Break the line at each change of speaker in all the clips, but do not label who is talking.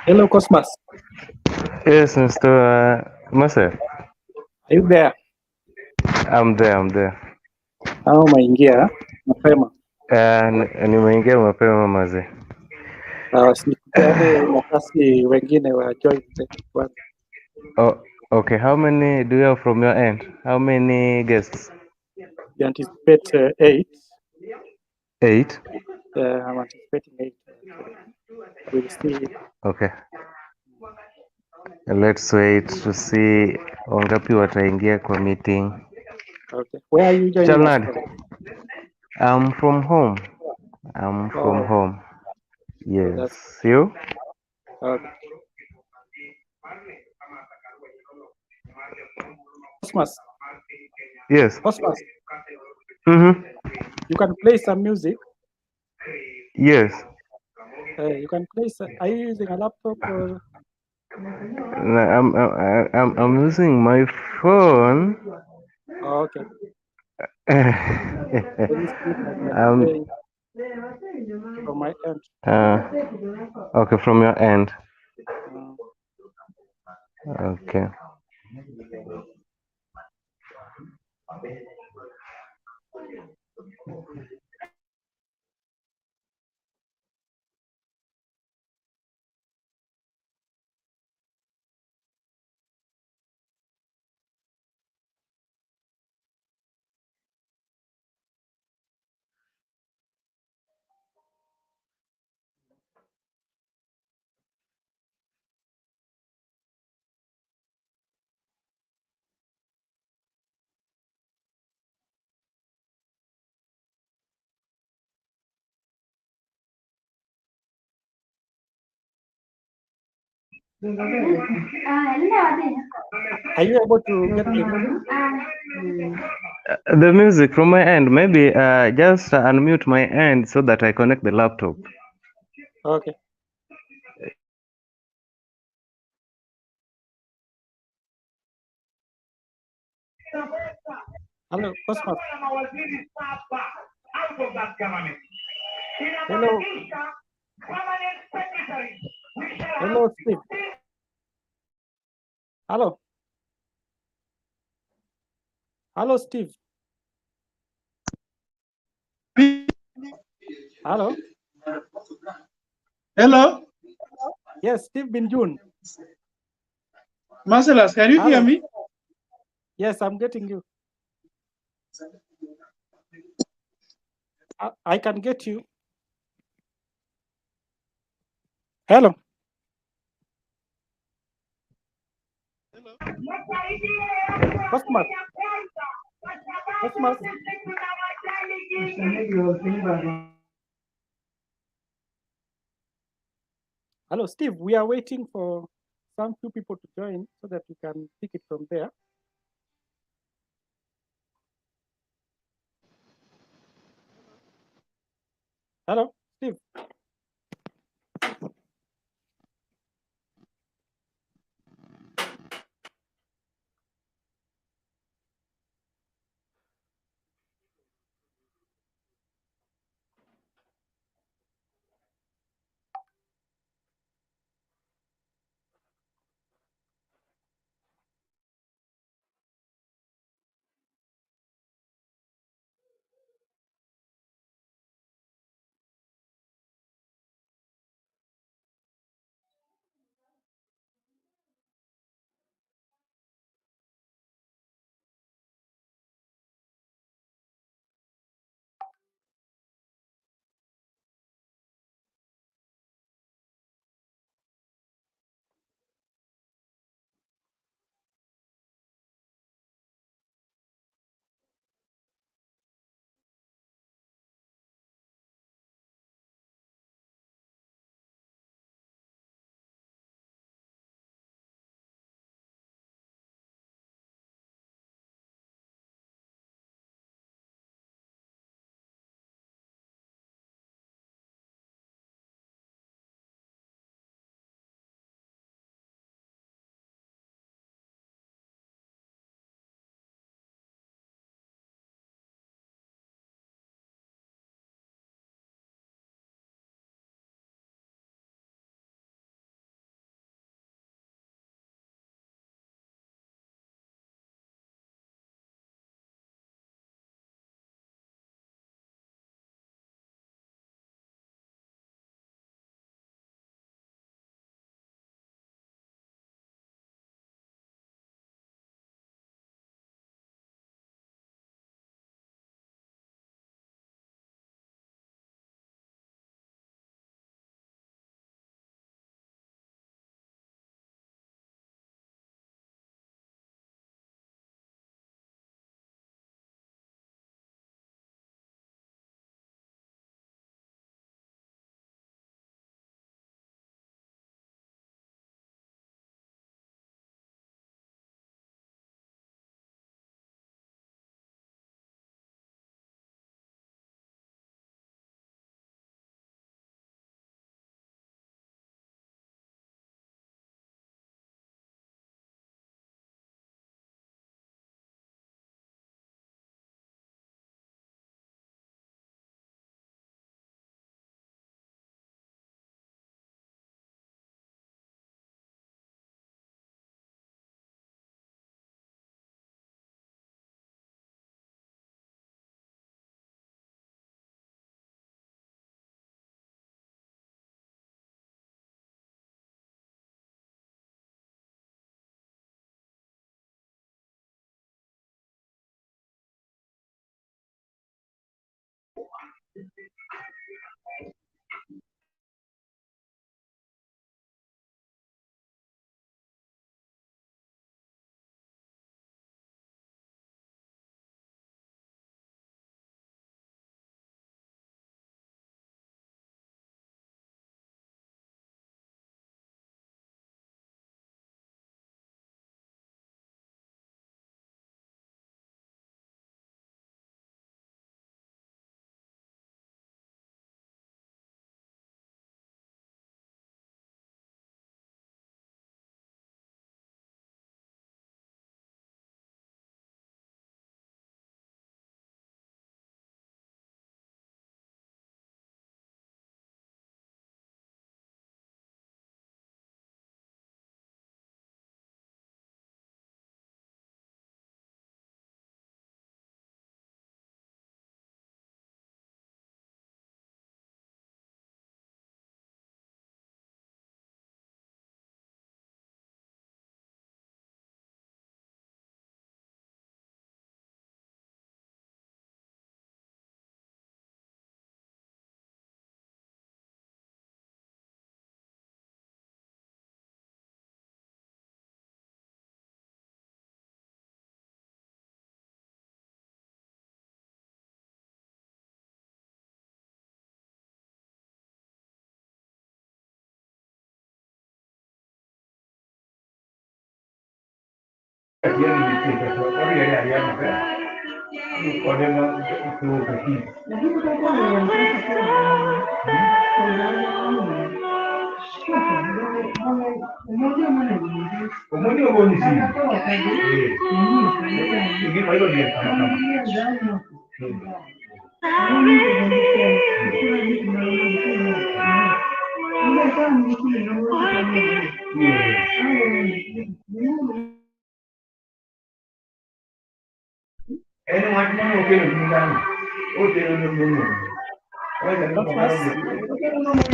Hello, Cosmas.
Yes, Mr. Mase.
Are you there?
I'm there.
Umeingia mapema.
Nimeingia mapema maze.
Sikupeane nafasi wengine wa join kwanza.
Oh, okay. How many do you have from your end? How many guests?
You anticipate 8.
8?
I'm anticipating 8. We'll see.
Okay. Let's wait to see wangapi wataingia kwa meeting.
Okay. Where are you joining us from?
I'm from home. From home. Yes. You?
Okay. Cosmas.
Yes.
Cosmas.
Mm-hmm.
You can play some music.
Yes.
You can play. Are you using a laptop or?
I'm using my phone.
Oh, okay. From my end.
Okay, from your end. Okay.
Are you able to get the music?
The music from my end. Maybe just unmute my end so that I connect the laptop.
Okay. Hello, Cosmos. Hello. Hello, Steve. Hello. Hello, Steve. Hello.
Hello.
Yes, Steve Binjun.
Marcellus, can you hear me?
Yes, I'm getting you. I can get you. Hello. Cosmas. Cosmas. Hello, Steve. We are waiting for some few people to join so that we can pick it from there. Hello, Steve.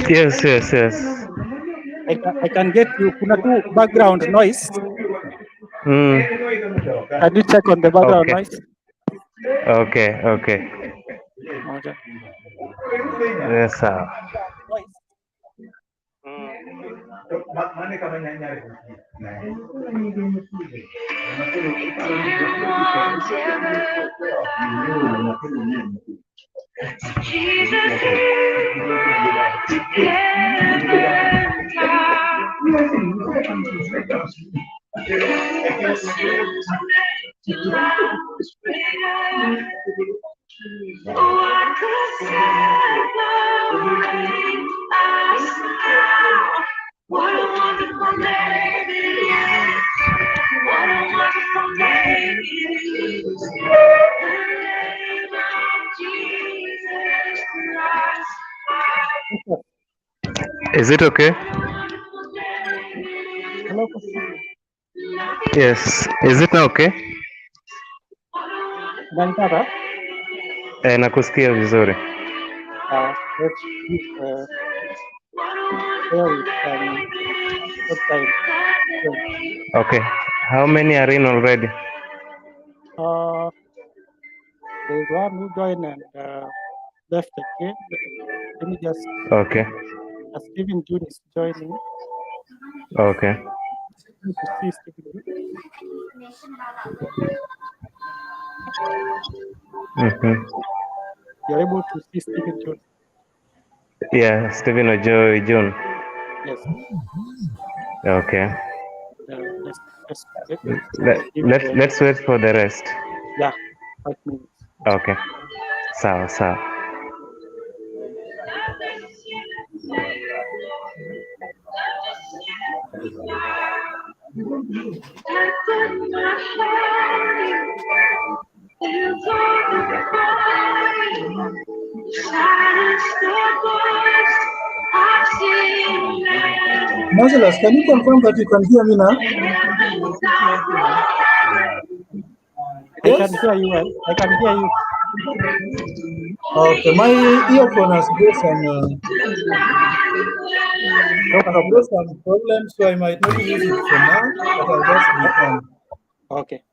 Yes, yes, yes.
I can get you. Kuna tu background noise. Can you check on the background
Okay.
noise?
Okay, okay.
Moja.
Yes, sir.
Noise.
What a wonderful day it is. What a wonderful day it is. The name of Jesus Christ.
Is it okay?
Hello.
Yes. Is it now okay?
Unanipata?
Nakusikia vizuri.
Let's share with what time?
Okay. How many are in already?
There's one who joined and left again. Let me just.
Okay.
Stephen June is joining.
Okay.
To see Stephen June. You're able to see Stephen June.
Yeah, Stephen Ojo June.
Yes.
Okay. Let's wait for the rest.
Yeah, 5 minutes.
Okay. Sawa sawa.
Marcellus, can you confirm that you can hear me now?
I can hear you well. I can hear you.
Okay, my earphone has got some problems, so I might not use it for now, but I'll just be on.
Okay.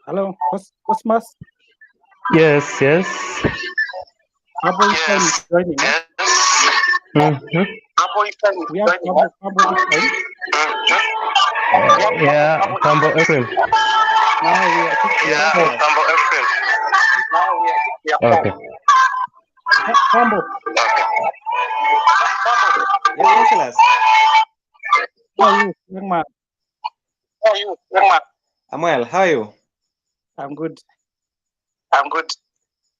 Hello, Cosmas?
Yes, yes.
Pablo is joining us. We have Pablo this time.
Yeah, Pambo Ephraim.
Now we are
Pambo Ephraim. Okay.
Pambo.
Yes, Marcellus.
How are you, young man?
I'm well. How are you?
I'm good.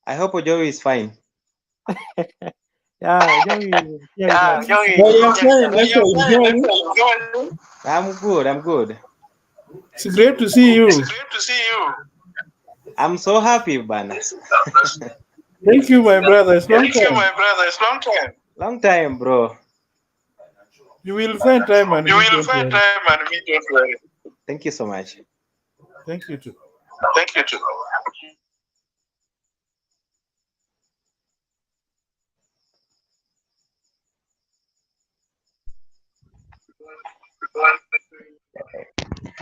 I hope Joey is fine.
Yeah, Joey.
Well, you're fine. Let's enjoy.
I'm good.
It's great to see you.
I'm so happy, Bana.
Thank you, my brother. It's long time.
Long time, bro.
You will find time and meet. Don't worry.
Thank you so much.
Thank you too.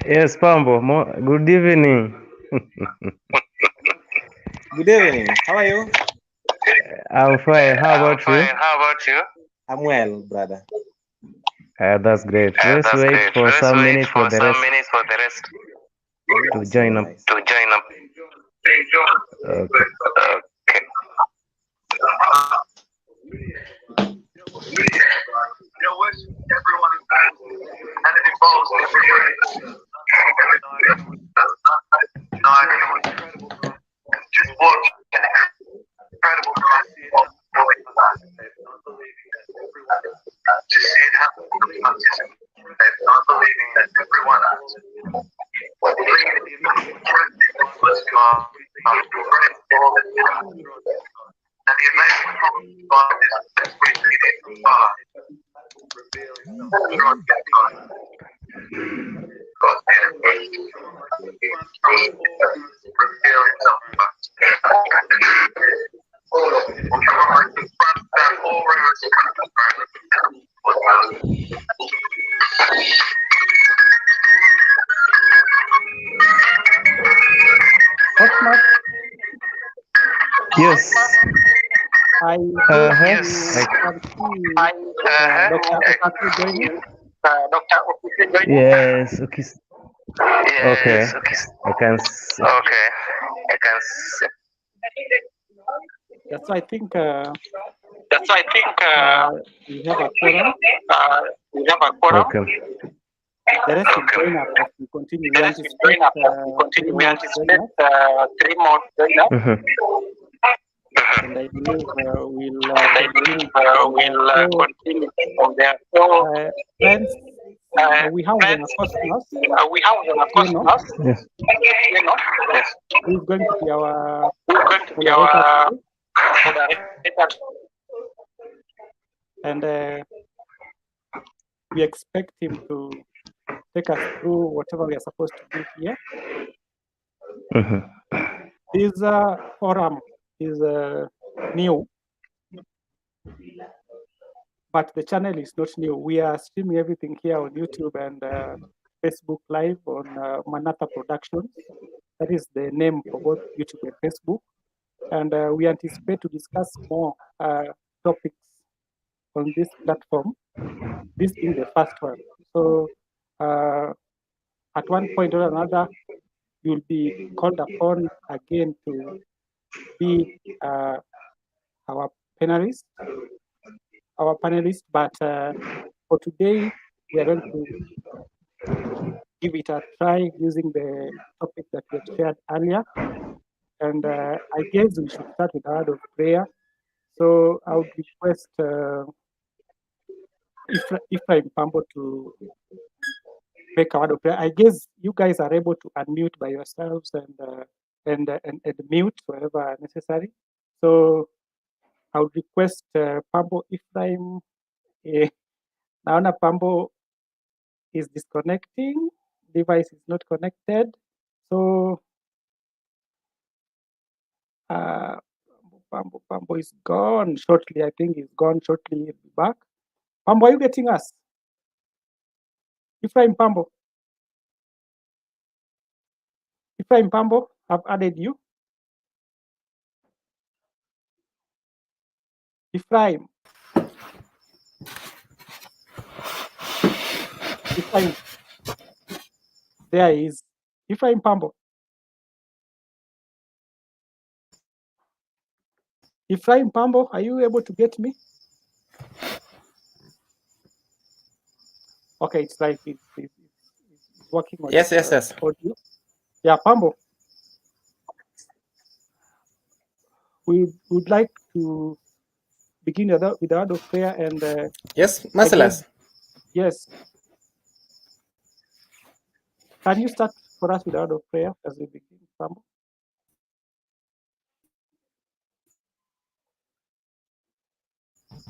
Yes, Pambo. Good evening.
Good evening. How are you?
I'm fine. How about you?
I'm well, brother.
That's great. Let's wait for some minutes for the rest to join up.
Nice.
Okay.
Hotmark,
Yes.
I
Uh-huh.
can see Dr. Okaku joining.
Yes. Okay. Okay. I can.
Yes, I think we have a quorum.
Okay.
The rest will join us as we continue. We anticipate three more to join us.
Mhm.
And I believe we'll continue from there. So, friends, we have an Cosmos.
Yes.
Who's going to be our moderator today. And we expect him to take us through whatever we are supposed to do here.
Mhm.
This forum is new, but the channel is not new. We are streaming everything here on YouTube and Facebook Live on Manata Productions. That is the name for both YouTube and Facebook. And we anticipate to discuss more topics on this platform, this being the first one. So at one point or another, you'll be called upon again to be our panelist, but for today, we are going to give it a try using the topic that we had shared earlier. And I guess we should start with a word of prayer. So I would request Ephraim Pambo to make a word of prayer. I guess you guys are able to unmute by yourselves and mute wherever necessary. So I would request Pambo Ephraim. Naona Pambo is disconnecting. Device is not connected. So Pambo is gone shortly. I think he's gone shortly. He'll be back. Pambo, are you getting us? Ephraim Pambo. Ephraim Pambo, I've added you. Ephraim. Ephraim. There he is. Ephraim Pambo. Ephraim Pambo, are you able to get me? Okay, it's like it's working on
Yes.
audio. Yeah, Pambo. We would like to begin with a word of prayer and
Yes, Marcellus.
yes. Can you start for us with a word of prayer as we begin, Sambo?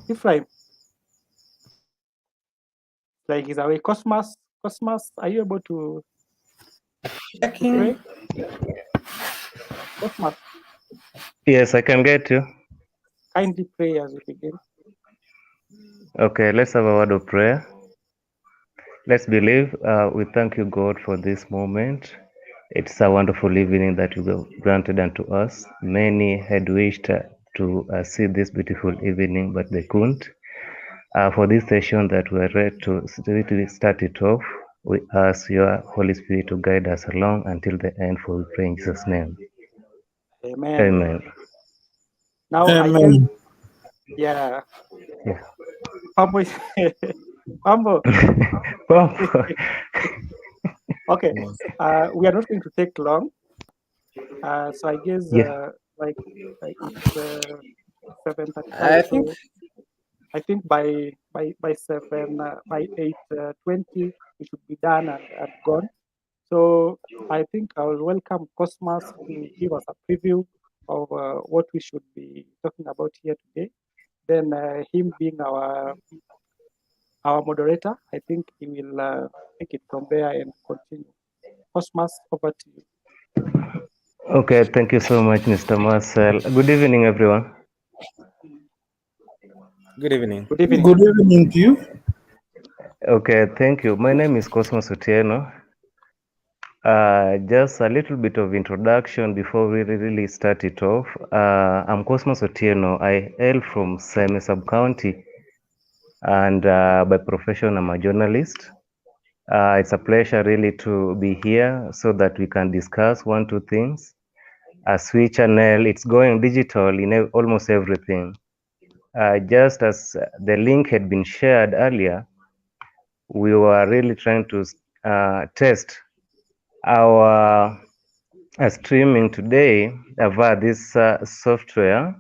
Ephraim, like he's away. Cosmos, are you able to pray? Cosmos,
Yes, I can get you.
kindly pray as we begin.
Okay, let's have a word of prayer. Let's believe. We thank you, God, for this moment. It's a wonderful evening that you have granted unto us. Many had wished to see this beautiful evening, but they couldn't. For this session that we are ready to start it off, we ask your Holy Spirit to guide us along until the end, for we pray in Jesus' name.
Amen.
Amen.
Now I guess,
Amen.
yeah.
Yeah.
Pambo, Pambo. Okay. We are not going to take long. So I guess
Yeah.
like it's 7:35. So I think by 8:20 we should be done and gone. So I think I will welcome Cosmos to give us a preview of what we should be talking about here today. Then him being our moderator, I think he will take it from there and continue. Cosmos, over to you.
Okay, thank you so much, Mr. Marcel. Good evening, everyone.
Good evening.
Good evening.
Good evening to you.
Okay, thank you. My name is Cosmos Otieno. Just a little bit of introduction before we really start it off. I'm Cosmos Otieno. I hail from Seme Sub-County, and by profession, I'm a journalist. It's a pleasure really to be here so that we can discuss two things. As we channel, it's going digital in almost everything. Just as the link had been shared earlier, we were really trying to test our streaming today via this software,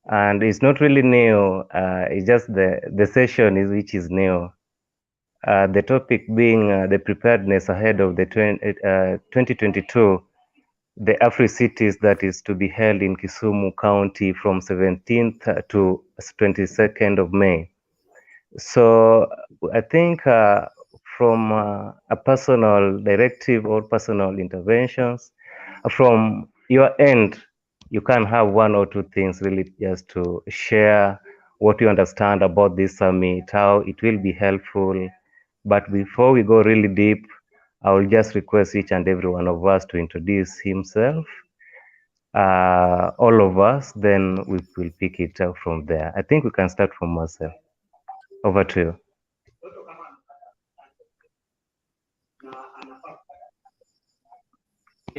and it's not really new. It's just the session which is new. The topic being the preparedness ahead of the 2022, the Africities that is to be held in Kisumu County from 17th to 22nd of May. So I think from a personal directive or personal interventions, from your end, you can have one or two things really just to share what you understand about this summit, how it will be helpful. But before we go really deep, I will just request each and every one of us to introduce himself, all of us, then we will pick it up from there. I think we can start from Marcel. Over to you.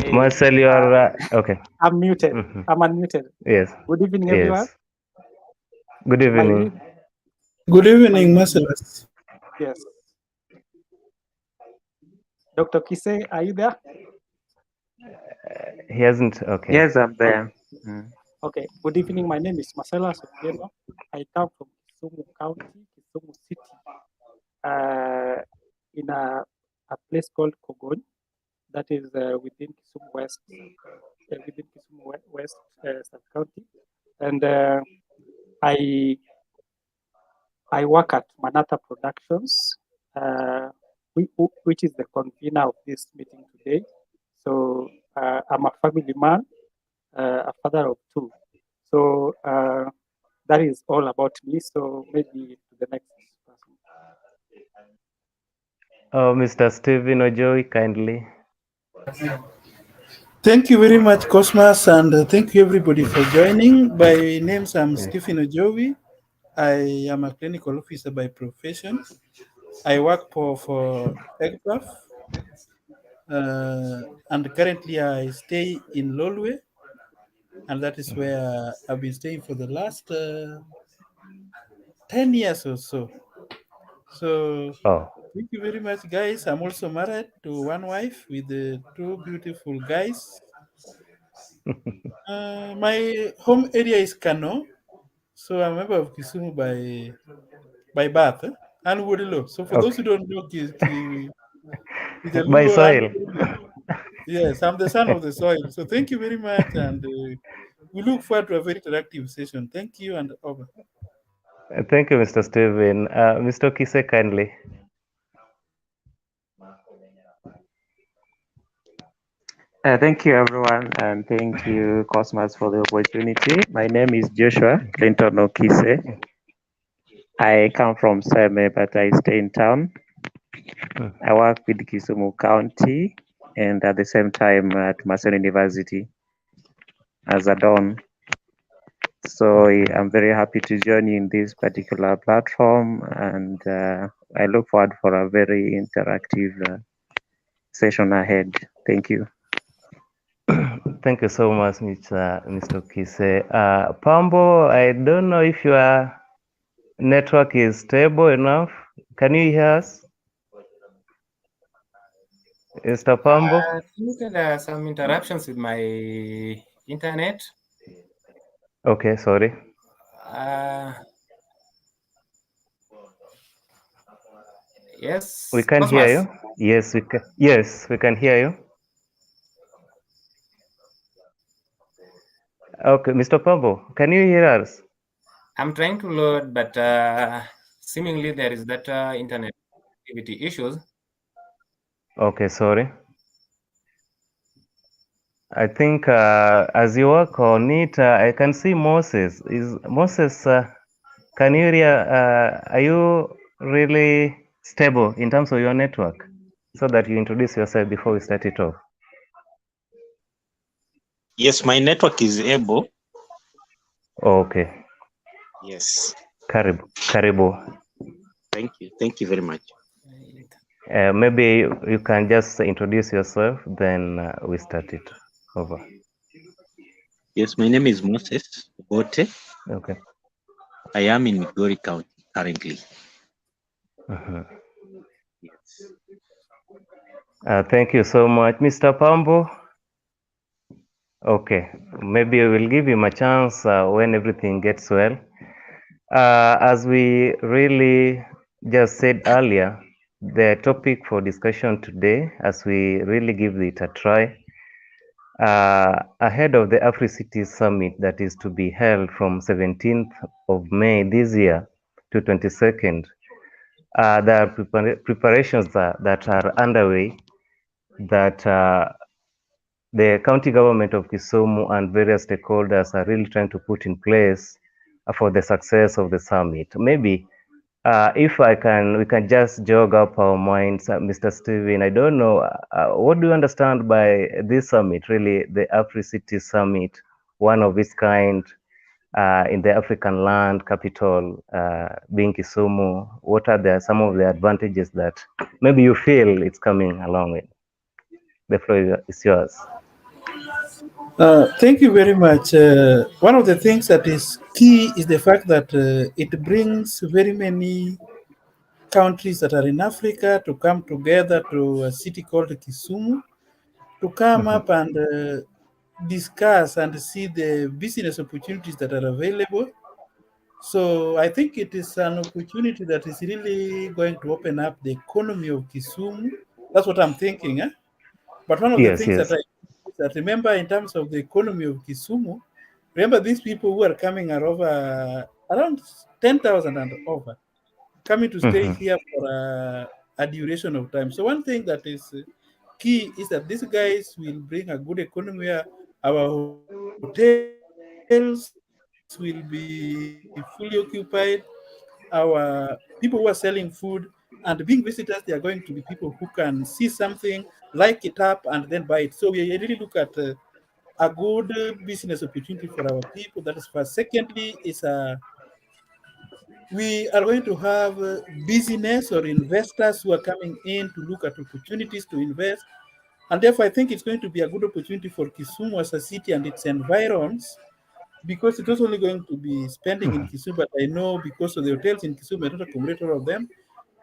Okay.
Marcel, you are okay.
I'm muted. I'm unmuted.
Yes.
Good evening, everyone.
Yes. Good evening.
Good evening, Marcellus.
Yes. Dr. Kise, are you there?
He hasn't. Okay.
Yes, I'm there.
Okay. Good evening. My name is Marcela Sotieno. I come from Kisumu County, Kisumu City, in a place called Kogony, that is within Kisumu West, sub-county, and I work at Manata Productions, which is the convener of this meeting today. So I'm a family man, a father of two. So that is all about me. So maybe to the next person.
Mr. Stephen Ojoy, kindly.
Thank you very much, Cosmos, and thank you everybody for joining. My name is Stephen Ojowi. I am a clinical officer by profession. I work for EGPAF, and currently I stay in Lolwe, and that is where I've been staying for the last 10 years or so. So thank you very much, guys. I'm also married to one wife with two beautiful guys. My home area is Kano, so I'm a member of Kisumu by birth, and Wodilo. So for those who don't know, It's a
By
Luo
soil.
Yes, I'm the son of the soil. So thank you very much, and we look forward to a very interactive session. Thank you, and over.
Thank you, Mr. Steven. Mr. Kise, kindly.
Thank you, everyone, and thank you, Cosmas, for the opportunity. My name is Joshua Clinton Okise. I come from Seme, but I stay in town. I work with Kisumu County and at the same time at Mason University as a don. So I'm very happy to join you in this particular platform, and I look forward for a very interactive session ahead. Thank you.
Thank you so much, Mr. Kise. Pambo, I don't know if your network is stable enough. Can you hear us? Mr. Pambo?
I think there are some interruptions with my internet.
Okay, sorry.
Yes.
We can hear you. Yes, we can. Yes, we can hear you. Okay, Mr. Pambo, can you hear us?
I'm trying to load, but seemingly there is that internet connectivity issues.
Okay, sorry. I think as you work on it, I can see Moses. Is Moses? Can you hear? Are you really stable in terms of your network? So that you introduce yourself before we start it off.
Yes, my network is able.
Okay.
Yes.
Karibu.
Thank you. Thank you very much.
Maybe you can just introduce yourself, then we start it over.
Yes, my name is Moses Bote.
Okay.
I am in Migori County currently.
Yes. Thank you so much, Mr. Pambo. Okay, maybe I will give him a chance when everything gets well. As we really just said earlier, the topic for discussion today, as we really give it a try, ahead of the Africities Summit that is to be held from 17th of May this year to 22nd, there are preparations that are underway that the county government of Kisumu and various stakeholders are really trying to put in place for the success of the summit. Maybe if we can just jog up our minds, Mr. Steven, I don't know, what do you understand by this summit, really the Africities Summit, one of its kind in the African land capital being Kisumu? What are some of the advantages that maybe you feel it's coming along with? The floor is yours.
Thank you very much. One of the things that is key is the fact that it brings very many countries that are in Africa to come together to a city called Kisumu to come up and discuss and see the business opportunities that are available. So I think it is an opportunity that is really going to open up the economy of Kisumu. That's what I'm thinking. But one of the things that I remember in terms of the economy of Kisumu, remember these people who are coming are over around 10,000 and over, coming to stay here for a duration of time. So one thing that is key is that these guys will bring a good economy. Our hotels will be fully occupied. Our people who are selling food and being visitors, they are going to be people who can see something, like it up, and then buy it. So we really look at a good business opportunity for our people. That is first. Secondly, is we are going to have business or investors who are coming in to look at opportunities to invest. And therefore, I think it's going to be a good opportunity for Kisumu as a city and its environs, because it was only going to be spending in Kisumu, but I know because of the hotels in Kisumu, I don't accommodate all of them.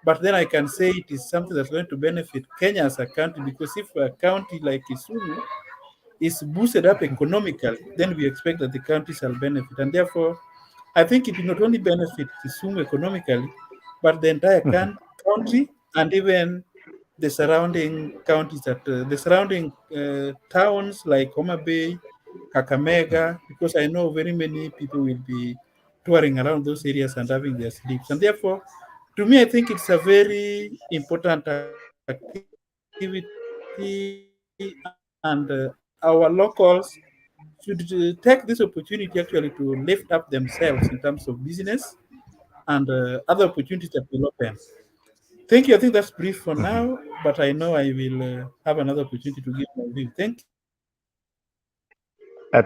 But then I can say it is something that's going to benefit Kenya as a country, because if a county like Kisumu is boosted up economically, then we expect that the country shall benefit. And therefore, I think it will not only benefit Kisumu economically, but the entire country and even the surrounding counties, the surrounding towns like Homa Bay, Kakamega, because I know very many people will be touring around those areas and having their sleeps. And therefore, to me, I think it's a very important activity, and our locals should take this opportunity actually to lift up themselves in terms of business and other opportunities that will open. Thank you. I think that's brief for now, but I know I will have another opportunity to give my view. Thank you.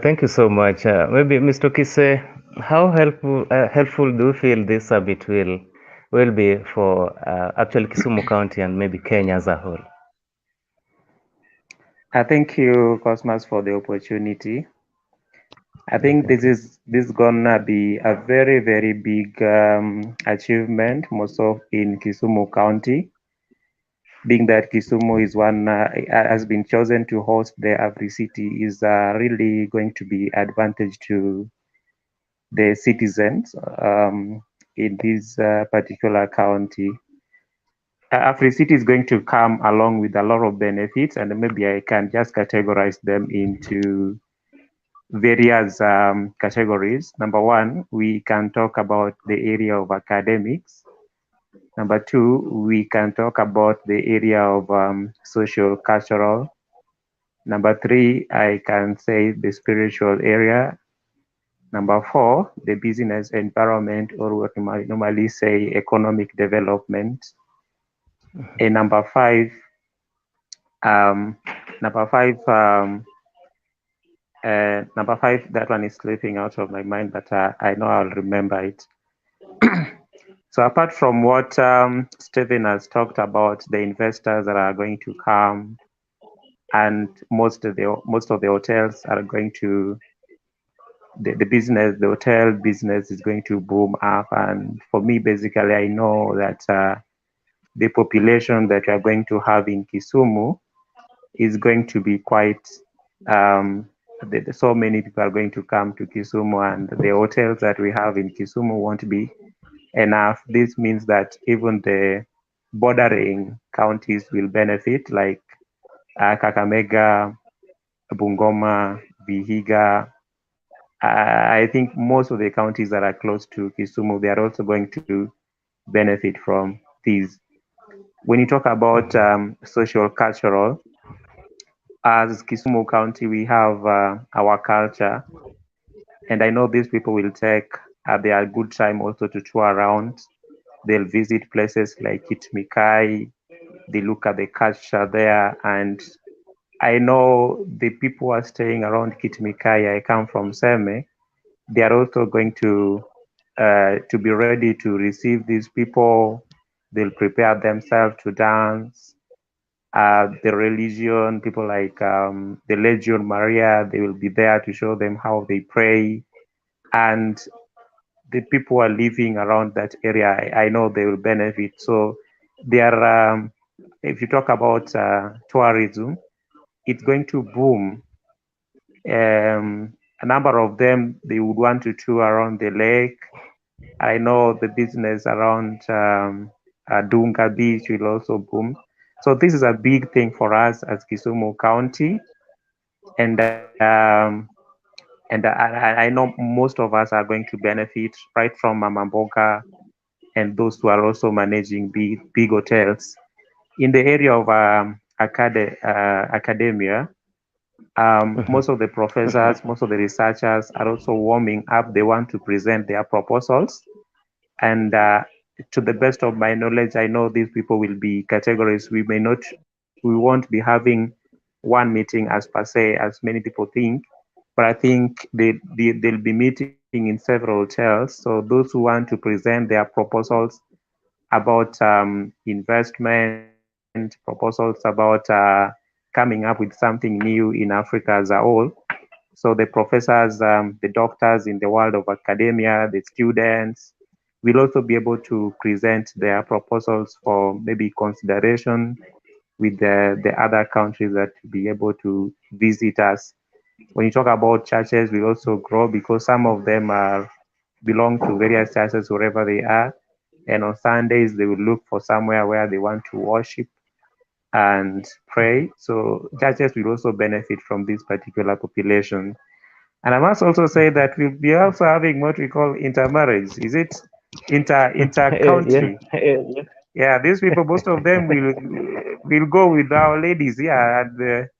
Thank you so much. Maybe Mr. Kise, how helpful do you feel this summit will be for actually Kisumu County and maybe Kenya as a whole?
Thank you, Cosmas, for the opportunity. I think this is gonna be a very, very big achievement, most of in Kisumu County, being that Kisumu is one has been chosen to host the Africity is really going to be advantage to the citizens in this particular county. Africity is going to come along with a lot of benefits, and maybe I can just categorize them into various categories. Number one, we can talk about the area of academics. Number two, we can talk about the area of social cultural. Number three, I can say the spiritual area. Number four, the business environment, or what we might normally say economic development. And number five, that one is slipping out of my mind, but I know I'll remember it. So apart from what Stephen has talked about, the investors that are going to come, and most of the hotels are going to, the hotel business is going to boom up. And for me, basically, I know that the population that we are going to have in Kisumu is going to be quite, so many people are going to come to Kisumu, and the hotels that we have in Kisumu won't be enough. This means that even the bordering counties will benefit, like Kakamega, Bungoma, Vihiga. I think most of the counties that are close to Kisumu, they are also going to benefit from these. When you talk about social cultural, as Kisumu County, we have our culture, and I know these people will take their good time also to tour around. They'll visit places like Kitmikai, they look at the culture there, and I know the people who are staying around Kitmikai, I come from Seme, they are also going to be ready to receive these people. They'll prepare themselves to dance. The religion, people like the Legion Maria, they will be there to show them how they pray. And the people who are living around that area, I know they will benefit. So they are, if you talk about tourism, it's going to boom. A number of them, they would want to tour around the lake. I know the business around Dunga Beach will also boom. So this is a big thing for us as Kisumu County, and I know most of us are going to benefit, right from Mama Mboga and those who are also managing big hotels. In the area of academia, most of the professors, most of the researchers are also warming up. They want to present their proposals. And to the best of my knowledge, I know these people will be categories. We won't be having one meeting as per se, as many people think, but I think they'll be meeting in several hotels. So those who want to present their proposals about investment, proposals about coming up with something new in Africa as a whole. So the professors, the doctors in the world of academia, the students will also be able to present their proposals for maybe consideration with the other countries that be able to visit us. When you talk about churches, we also grow because some of them belong to various churches wherever they are. And on Sundays, they will look for somewhere where they want to worship. and pray. So churches will also benefit from this particular population. And I must also say that we'll be also having what we call intermarriage. Is it inter-country? Yeah, these people, most of them will go with our ladies here,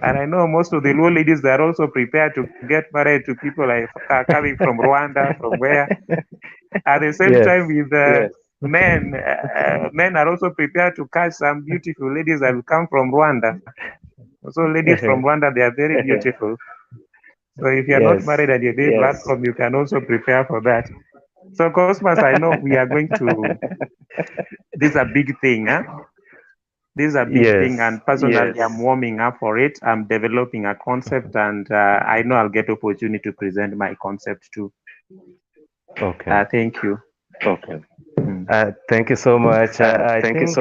and I know most of the Luo ladies, they are also prepared to get married to people like coming from Rwanda, from where. At the same time, with men are also prepared to catch some beautiful ladies that will come from Rwanda. So ladies from Rwanda, they are very beautiful. So if you are not married and you're doing platform, you can also prepare for that. So Cosmas, I know we are going to. This is a big thing, huh? This is a big thing, and personally, I'm warming up for it. I'm developing a concept, and I know I'll get opportunity to present my concept too.
Okay.
Thank you.
Okay. Thank you so much. I think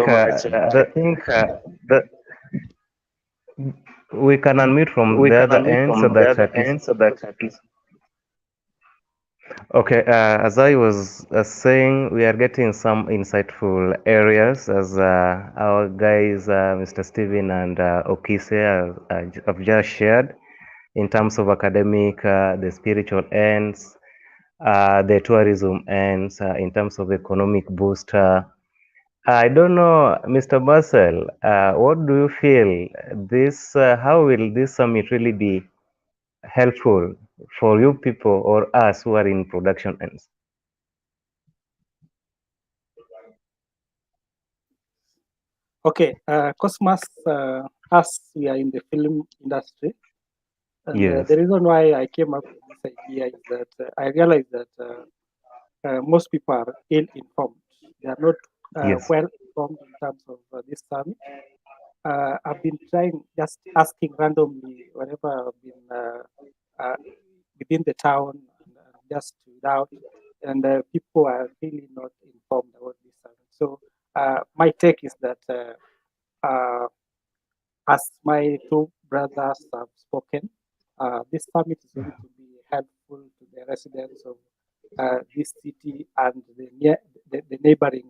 we can unmute from the other end so that at least. Okay, as I was saying, we are getting some insightful areas as our guys, Mr. Steven and Okise, have just shared in terms of academic, the spiritual ends, the tourism ends, in terms of economic booster. I don't know, Mr. Marcel, what do you feel this, how will this summit really be helpful for you people or us who are in production ends?
Okay, Cosmas, us, we are in the film industry. And the reason why I came up with this idea is that I realized that most people are ill-informed. They are not well-informed in terms of this summit. I've been trying, just asking randomly wherever I've been within the town, and just without, and people are really not informed about this summit. So my take is that as my two brothers have spoken, this summit is going to be helpful to the residents of this city and the neighboring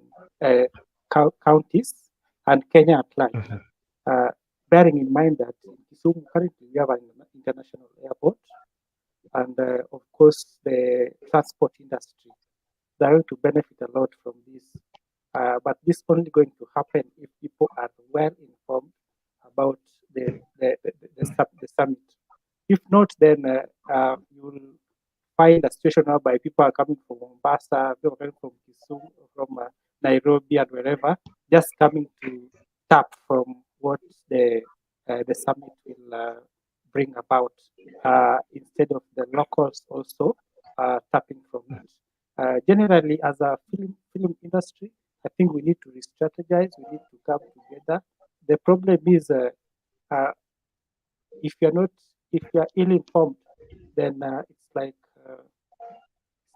counties and Kenya at large. Bearing in mind that in Kisumu currently we have an international airport, and of course the transport industry. They are going to benefit a lot from this. But this is only going to happen if people are well informed about the summit. If not, then you will find a situation whereby people are coming from Mombasa, people are coming from Kisumu, from Nairobi, and wherever, just coming to tap from what the summit will bring about, instead of the locals also tapping from it. Generally, as a film industry, I think we need to re-strategize. We need to come together. The problem is, if you're ill-informed, then it's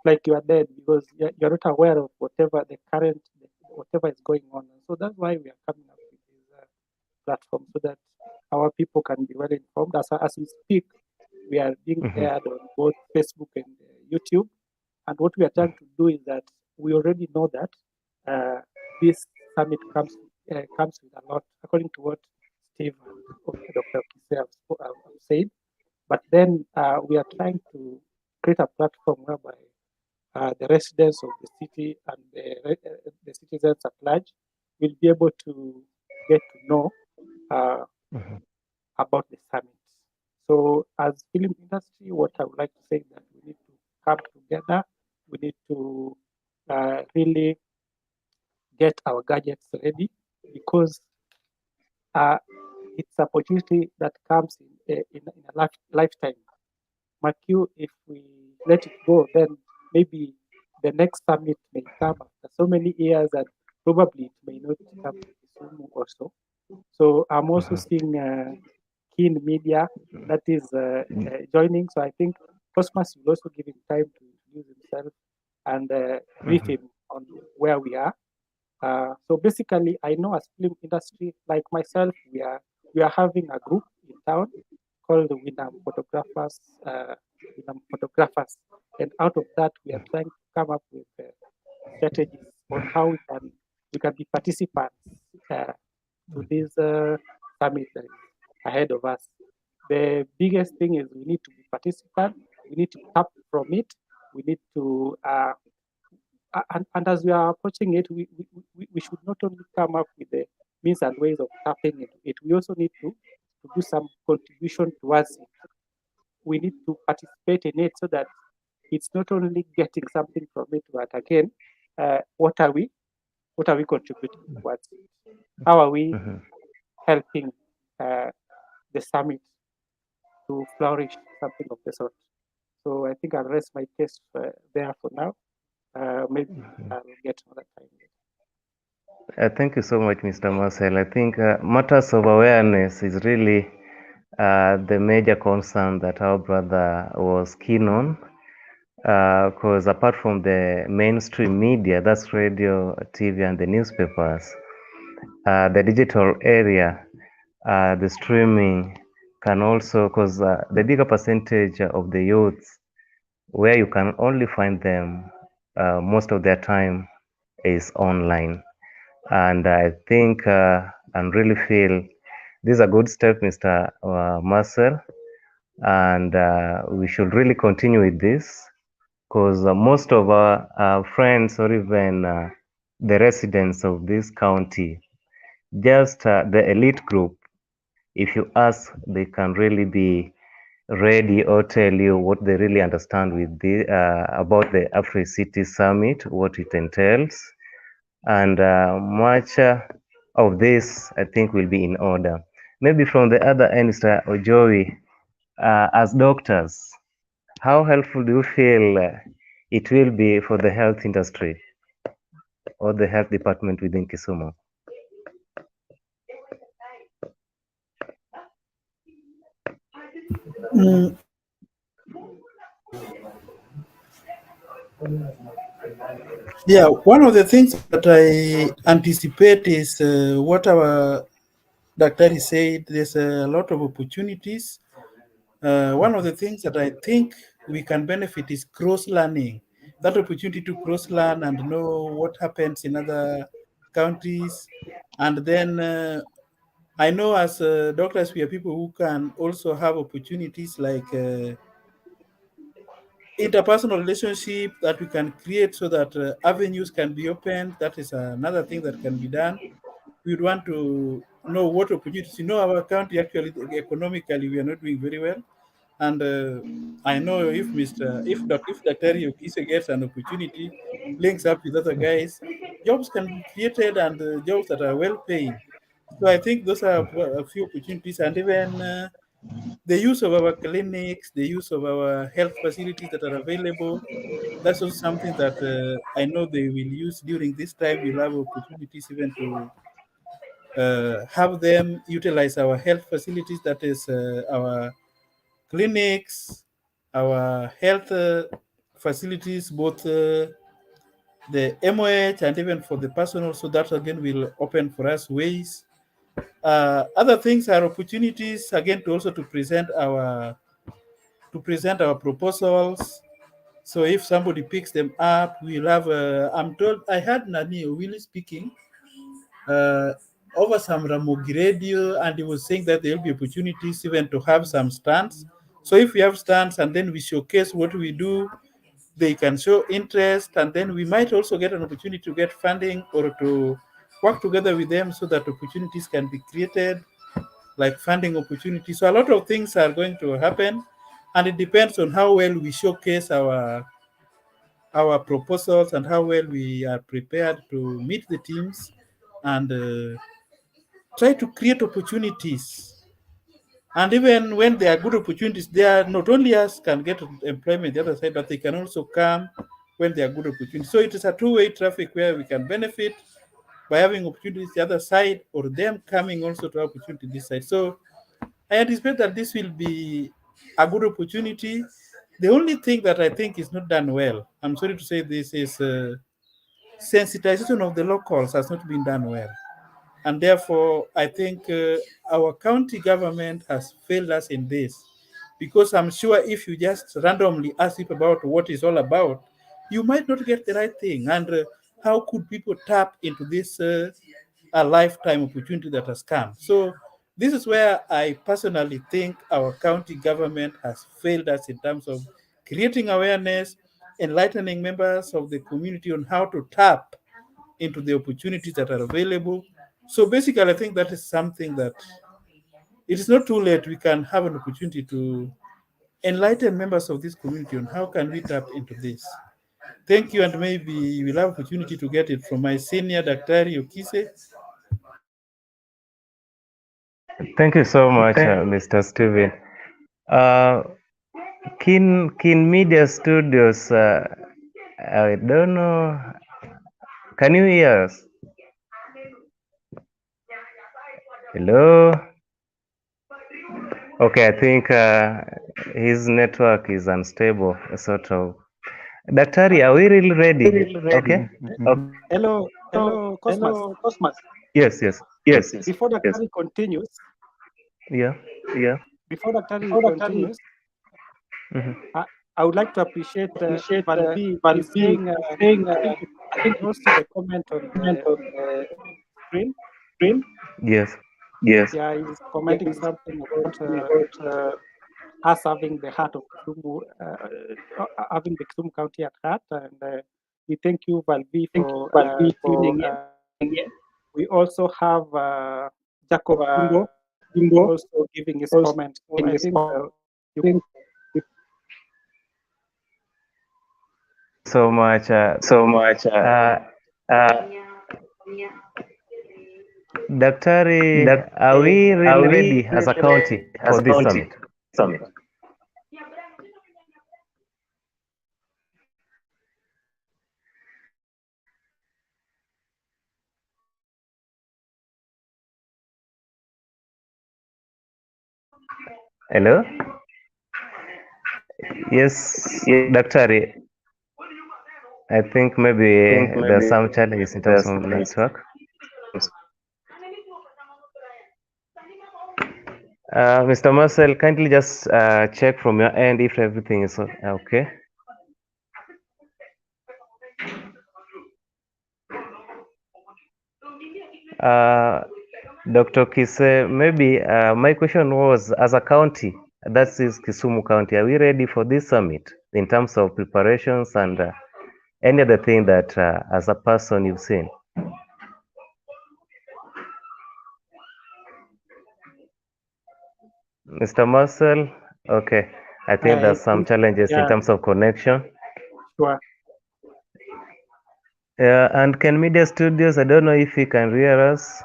like you are dead, because you're not aware of whatever is going on. And so that's why we are coming up with this platform, so that our people can be well informed. As we speak, we are being aired on both Facebook and YouTube. And what we are trying to do is that we already know that this summit comes with a lot, according to what Steve and Dr. Kise have said. But then we are trying to create a platform whereby the residents of the city and the citizens at large will be able to get to know about the summit. So, as film industry, what I would like to say is that we need to come together. We need to really get our gadgets ready, because it's an opportunity that comes in a lifetime. Mark, if we let it go, then maybe the next summit may come after so many years, and probably it may not come to Kisumu also. So I'm also seeing Keen Media that is joining. So I think Cosmas will also give him time to introduce himself and brief him on where we are. So basically, I know as film industry, like myself, we are having a group in town called the Winam Photographers. And out of that, we are trying to come up with strategies on how we can be participants to this summit that is ahead of us. The biggest thing is we need to be participants. We need to tap from it. We need to, and as we are approaching it, we should not only come up with the means and ways of tapping into it. We also need to do some contribution towards it. We need to participate in it so that it's not only getting something from it, but again, what are we contributing towards it? How are we helping the summit to flourish, something of the sort? So I think I'll rest my case there for now. Maybe I'll get another time.
Thank you so much, Mr. Marcel. I think matters of awareness is really the major concern that our brother was keen on, because apart from the mainstream media, that's radio, TV, and the newspapers, the digital area, the streaming can also, because the bigger percentage of the youths, where you can only find them most of their time is online. And I think and really feel this is a good step, Mr. Marcel, and we should really continue with this, because most of our friends or even the residents of this county, just the elite group, if you ask, they can really be ready or tell you what they really understand with the about the Africities Summit, what it entails, and much of this, I think, will be in order. Maybe from the other end, Mr. Ojowi, as doctors, how helpful do you feel it will be for the health industry or the health department within Kisumu?
Yeah, one of the things that I anticipate is what our Dr. said. There's a lot of opportunities. One of the things that I think we can benefit is cross-learning. That opportunity to cross-learn and know what happens in other countries. And then I know as doctors, we are people who can also have opportunities like interpersonal relationship that we can create so that avenues can be opened. That is another thing that can be done. We would want to know what opportunities. Our country actually economically we are not doing very well, and I know if Dr. Yokise gets an opportunity, links up with other guys, jobs can be created and jobs that are well paying. So I think those are a few opportunities, and even the use of our clinics, the use of our health facilities that are available. That's also something that I know they will use during this time. We'll have opportunities even to have them utilize our health facilities, that is our clinics, our health facilities, both the MOH and even for the personal. So that again will open for us ways. Other things are opportunities again to also to present our proposals. So if somebody picks them up, we'll have. I'm told I had Nani Willie speaking over some Ramogi radio, and he was saying that there will be opportunities even to have some stands. So if we have stands and then we showcase what we do, they can show interest, and then we might also get an opportunity to get funding or to work together with them so that opportunities can be created, like funding opportunities. So a lot of things are going to happen, and it depends on how well we showcase our proposals and how well we are prepared to meet the teams and try to create opportunities. And even when there are good opportunities, they are not only us can get employment the other side, but they can also come when there are good opportunities. So it is a two-way traffic where we can benefit by having opportunities the other side, or them coming also to opportunity this side. So I anticipate that this will be a good opportunity. The only thing that I think is not done well, I'm sorry to say this, is sensitization of the locals has not been done well. And therefore, I think our county government has failed us in this. Because I'm sure if you just randomly ask people about what it's all about, you might not get the right thing. And how could people tap into this a lifetime opportunity that has come. So this is where I personally think our county government has failed us in terms of creating awareness, enlightening members of the community on how to tap into the opportunities that are available. So basically, I think that is something that it is not too late. We can have an opportunity to enlighten members of this community on how can we tap into this. Thank you, and maybe we'll have opportunity to get it from my senior, Daktari Okise.
Thank you so much, Mr. Steven. Kin Media Studios, I don't know. Can you hear us? Hello? Okay, I think his network is unstable, sort of. Daktari, are we really ready? Okay.
Hello, Cosmas.
Yes, yes.
Before Daktari continues,
Yeah. Mhm.
I would like to appreciate Valvi. He's saying, I think you can all see the comment on the screen.
Yes.
Yeah, he's commenting something about us having the heart of Kisumu, having the Kisumu County at heart. And we thank you, Valvi, for tuning in. We also have Jacob Kimbo also giving his comment. So I think you
So much. Daktari, are we really ready as a county for this summit? Hello? Yes, Daktari. I think maybe there's some challenges in terms of network. Mr. Marcel, kindly just check from your end if everything is okay. Dr. Kise, maybe my question was, as a county, that is Kisumu County, are we ready for this summit in terms of preparations and any other thing that as a person you've seen? Mr. Marcel, okay. I think there's some challenges in terms of connection.
Sure.
And Ken Media Studios, I don't know if you can hear us.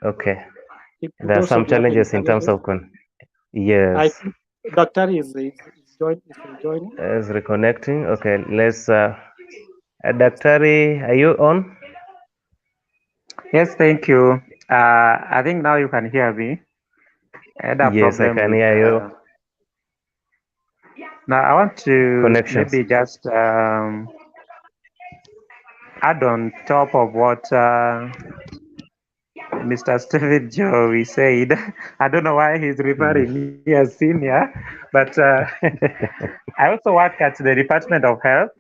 Okay. There are some challenges in terms of yes.
I think Doctor is joining.
Is reconnecting. Okay, let's. Daktari, are you on?
Yes, thank you. I think now you can hear me.
Yes, I can hear you.
Now I want to
Connections.
maybe just add on top of what Mr. Steven Joey said. I don't know why he's referring me as senior, but I also work at the Department of Health.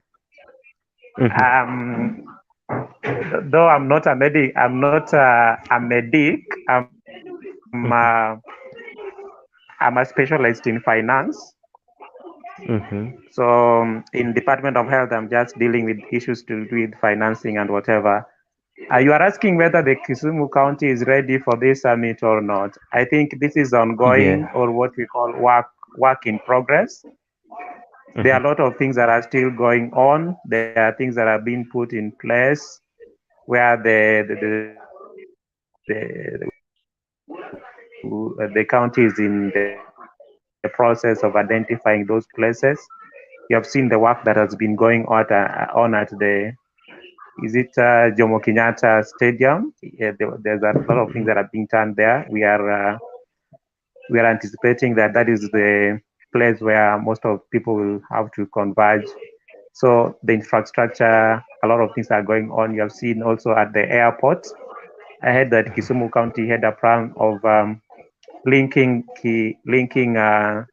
Though I'm not a medic, I'm a specialist in finance. So in Department of Health, I'm just dealing with issues to do with financing and whatever. You are asking whether the Kisumu County is ready for this summit or not. I think this is ongoing, or what we call work in progress. There are a lot of things that are still going on. There are things that are being put in place where the county is in the process of identifying those places. You have seen the work that has been going on at the Jomo Kenyatta Stadium. There's a lot of things that are being done there. We are anticipating that is the place where most of people will have to converge. So the infrastructure, a lot of things are going on. You have seen also at the airport. I heard that Kisumu County had a plan of linking Jomo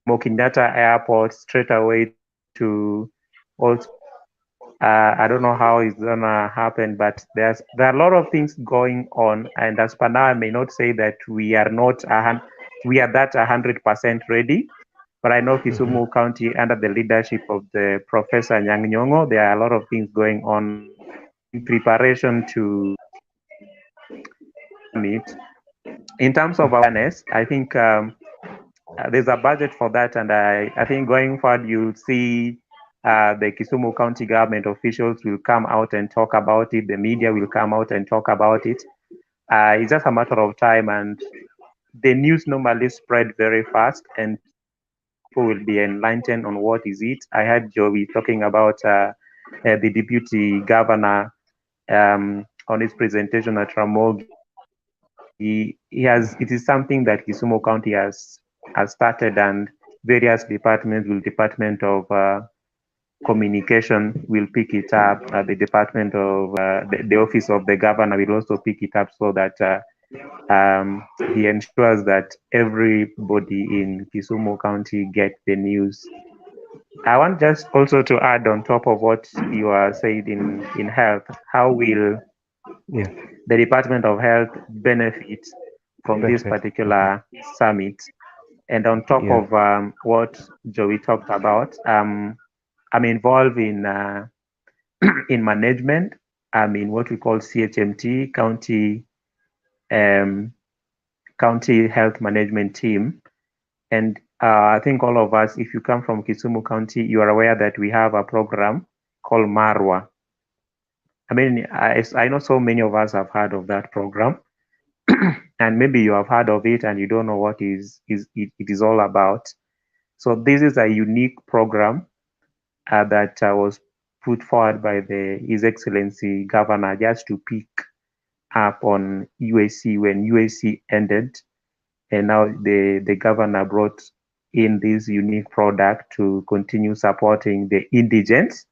Kenyatta Airport straight away to Also, I don't know how it's gonna happen, but there are a lot of things going on, and as per now, I may not say that we are not we are that 100% ready. But I know Kisumu County, under the leadership of the Professor Nyang Nyong'o, there are a lot of things going on in preparation to meet. In terms of awareness, I think there's a budget for that, and I think going forward, you'll see the Kisumu County government officials will come out and talk about it. The media will come out and talk about it. It's just a matter of time, and the news normally spread very fast, and people will be enlightened on what is it. I heard Joey talking about the deputy governor on his presentation at Ramogi. It is something that Kisumu County has started, and various departments will Department of Communication will pick it up. The Department of the Office of the Governor will also pick it up, so that he ensures that everybody in Kisumu County get the news. I want just also to add on top of what you are saying in health, how will the Department of Health benefit from this particular summit? And on top of what Joey talked about, I'm involved in in management. I'm in what we call CHMT, County Health Management Team. And I think all of us, if you come from Kisumu County, you are aware that we have a program called Marwa. I mean, I know so many of us have heard of that program, and maybe you have heard of it and you don't know what it is all about. So this is a unique program that was put forward by His Excellency Governor just to pick up on UAC when UAC ended. And now the governor brought in this unique product to continue supporting the indigents.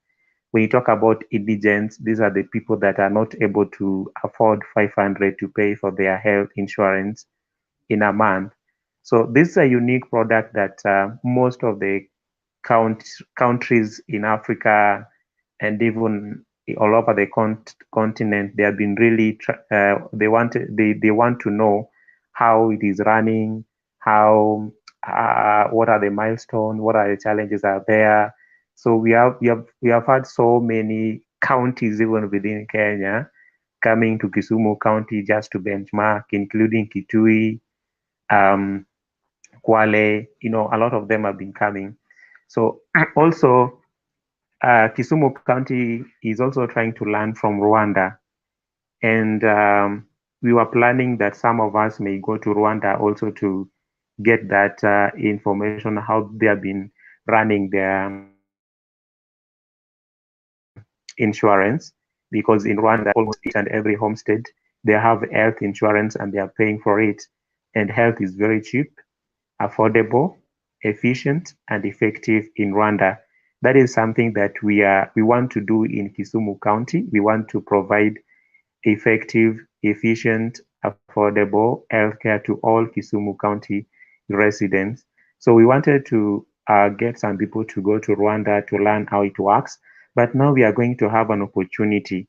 When you talk about indigents, these are the people that are not able to afford 500 to pay for their health insurance in a month. So this is a unique product that most of the countries in Africa and even all over the continent, they have been really they want to know how it is running, how what are the milestones, what are the challenges out there. So we have had so many counties even within Kenya coming to Kisumu County just to benchmark, including Kitui, Kwale. A lot of them have been coming. So also Kisumu County is also trying to learn from Rwanda, and we were planning that some of us may go to Rwanda also to get that information, how they have been running their insurance, because in Rwanda, almost each and every homestead, they have health insurance and they are paying for it. And health is very cheap, affordable, efficient, and effective in Rwanda. That is something that we want to do in Kisumu County. We want to provide effective, efficient, affordable healthcare to all Kisumu County residents. So we wanted to get some people to go to Rwanda to learn how it works. But now we are going to have an opportunity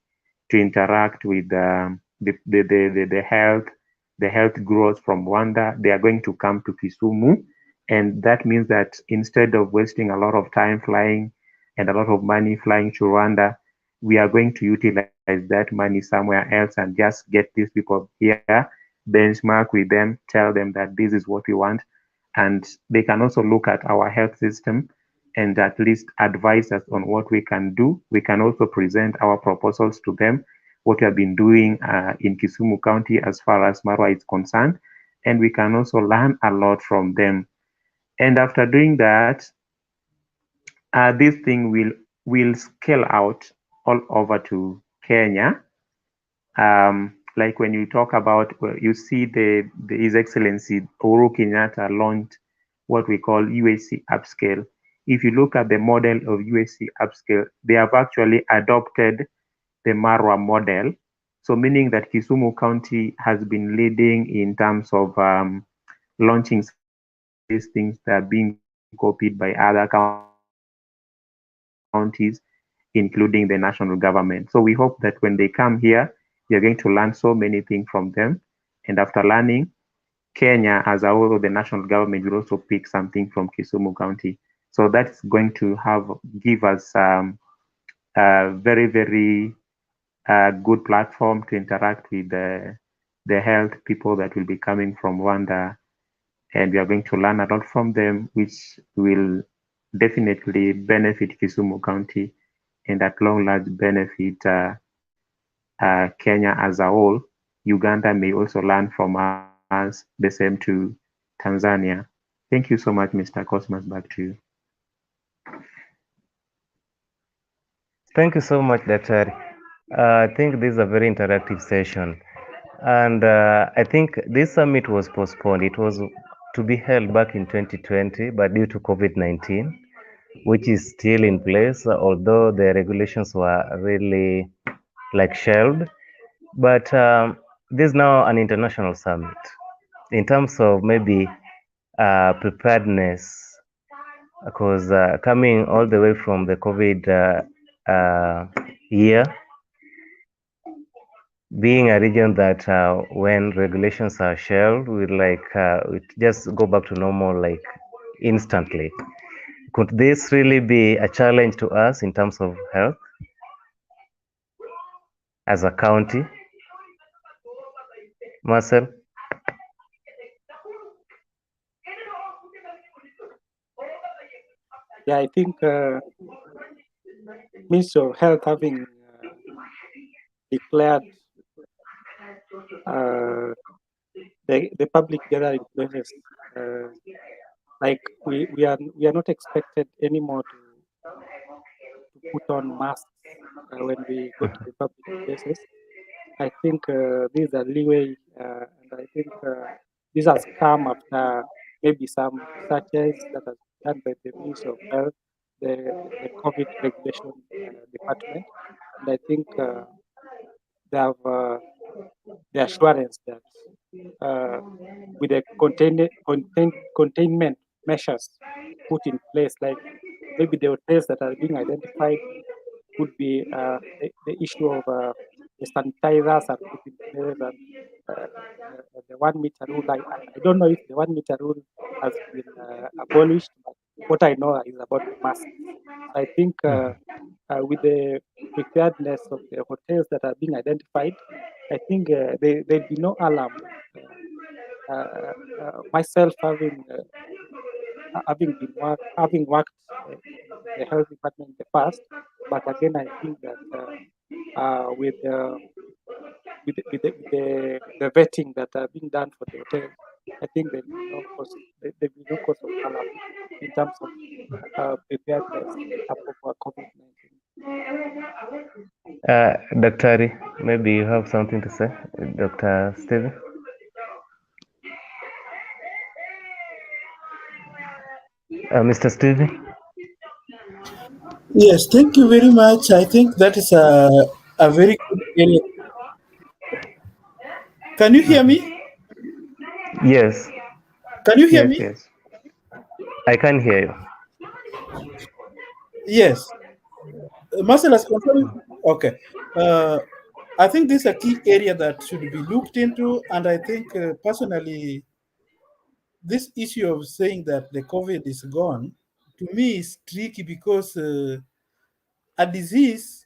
to interact with the health growth from Rwanda. They are going to come to Kisumu. And that means that instead of wasting a lot of time flying and a lot of money flying to Rwanda, we are going to utilize that money somewhere else and just get these people here, benchmark with them, tell them that this is what we want. And they can also look at our health system and at least advise us on what we can do. We can also present our proposals to them, what we have been doing in Kisumu County as far as Marwa is concerned. And we can also learn a lot from them. And after doing that, this thing will scale out all over to Kenya. Like when you talk about, you see His Excellency Uhuru Kenyatta launched what we call UAC Upscale. If you look at the model of UAC Upscale, they have actually adopted the Marwa model. So meaning that Kisumu County has been leading in terms of launching some of these things that are being copied by other counties. including the national government. So we hope that when they come here, you're going to learn so many things from them. And after learning, Kenya as a whole, the national government will also pick something from Kisumu County. So that's going to give us a very, very good platform to interact with the health people that will be coming from Rwanda. And we are going to learn a lot from them, which will definitely benefit Kisumu County and at long large benefit Kenya as a whole. Uganda may also learn from us, the same to Tanzania. Thank you so much, Mr. Cosmas. Back to you.
Thank you so much, Daktari. I think this is a very interactive session. And I think this summit was postponed. It was to be held back in 2020, but due to COVID-19, which is still in place, although the regulations were really like shelved. But this is now an international summit. In terms of maybe preparedness, because coming all the way from the COVID year, being a region that when regulations are shelved, we just go back to normal like instantly. Could this really be a challenge to us in terms of health as a county? Marcel?
Yeah, I think Ministry of Health having declared the public gathering places, like we are not expected anymore to put on masks when we go to the public places. I think this is a leeway, and I think this has come after maybe some researches that has been done by the Ministry of Health, the COVID regulation department, and I think they have the assurance that with the containment measures put in place, like maybe the hotels that are being identified could be the issue of the sanitizers are put in place and the 1 meter rule. I don't know if the 1 meter rule has been abolished, but what I know is about the masks. I think with the preparedness of the hotels that are being identified, I think there'll be no alarm. Myself having worked in the health department in the past, but again I think that with the vetting that are being done for the hotel, I think there'll be no cause of alarm in terms of preparedness for COVID-19.
Daktari, maybe you have something to say, Dr. Stephen? Mr. Stephen?
Yes, thank you very much. I think that is a very good area. Can you hear me?
Yes.
Can you hear me?
Yes.
I can hear you.
Yes. Marcel has confirmed. Okay. I think this is a key area that should be looked into, and I think personally, this issue of saying that the COVID is gone, to me is tricky because a disease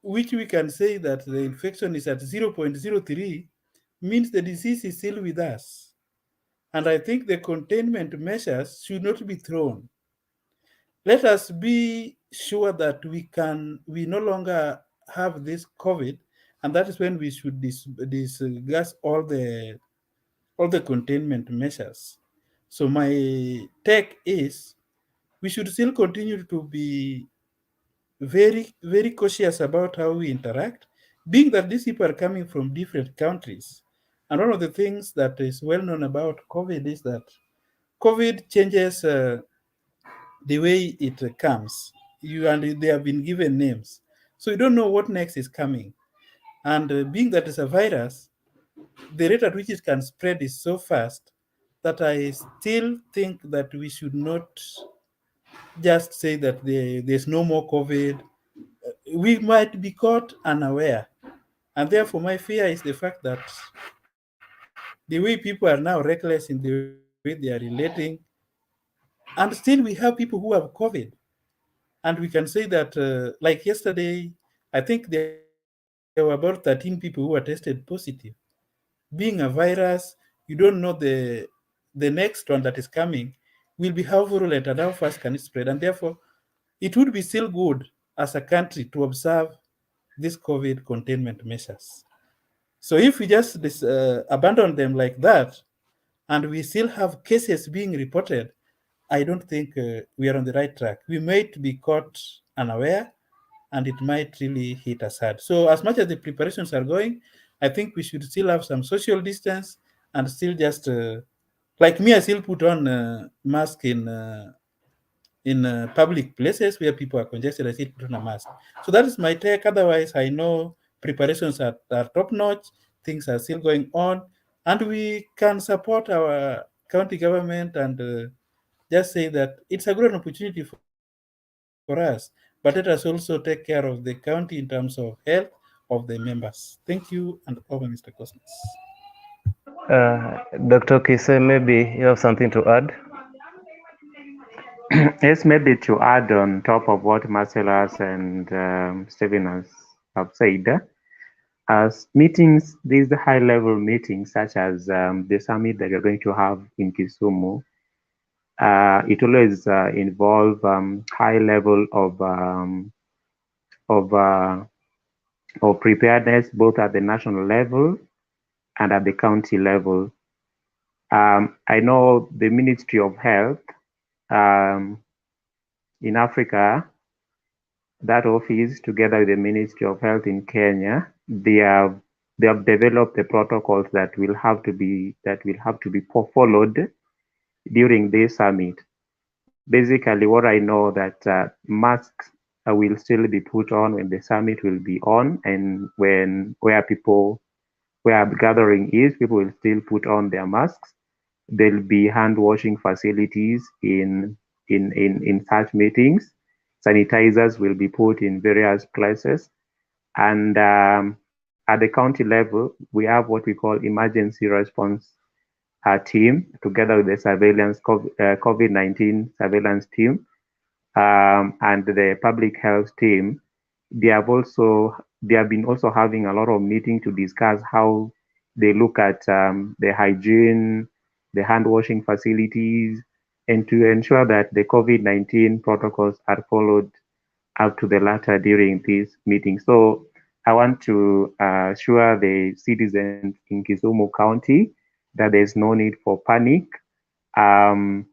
which we can say that the infection is at 0.03 means the disease is still with us. And I think the containment measures should not be thrown. Let us be sure that we no longer have this COVID, and that is when we should discuss all the containment measures. So my take is we should still continue to be very, very cautious about how we interact, being that these people are coming from different countries. And one of the things that is well known about COVID is that COVID changes the way it comes. They have been given names. So you don't know what next is coming. And being that it's a virus, the rate at which it can spread is so fast that I still think that we should not just say that there's no more COVID. we might be caught unaware. And therefore, my fear is the fact that the way people are now reckless in the way they are relating, and still we have people who have COVID. And we can say that, like yesterday, I think there were about 13 people who were tested positive. Being a virus, you don't know the next one that is coming will be how virulent and how fast can it spread. And therefore, it would be still good as a country to observe these COVID containment measures. So if we just abandon them like that, and we still have cases being reported, I don't think we are on the right track. We might be caught unaware, and it might really hit us hard. So as much as the preparations are going, I think we should still have some social distance and still just like me, I still put on mask in public places where people are congested. I still put on a mask. So that is my take. Otherwise, I know preparations are top notch. Things are still going on, and we can support our county government and just say that it's a good opportunity for us. But let us also take care of the county in terms of health of the members. Thank you, and over, Mr. Cosmos.
Dr. Kise, maybe you have something to add?
Yes, maybe to add on top of what Marcellus and Stephen have said, as meetings, these high-level meetings such as the summit that you're going to have in Kisumu, it always involve high level of preparedness, both at the national level and at the county level. I know the Ministry of Health in Africa, that office, together with the Ministry of Health in Kenya, they have developed the protocols that will have to be followed during this summit. Basically, what I know that masks will still be put on when the summit will be on, and where gathering is, people will still put on their masks. There'll be hand washing facilities in such meetings. Sanitizers will be put in various places, and at the county level, we have what we call emergency response team, together with the COVID-19 surveillance team, and the public health team. They have been also having a lot of meetings to discuss how they look at the hygiene, the hand washing facilities, and to ensure that the COVID-19 protocols are followed up to the latter during this meeting. So I want to assure the citizens in Kisumu County that there's no need for panic. Both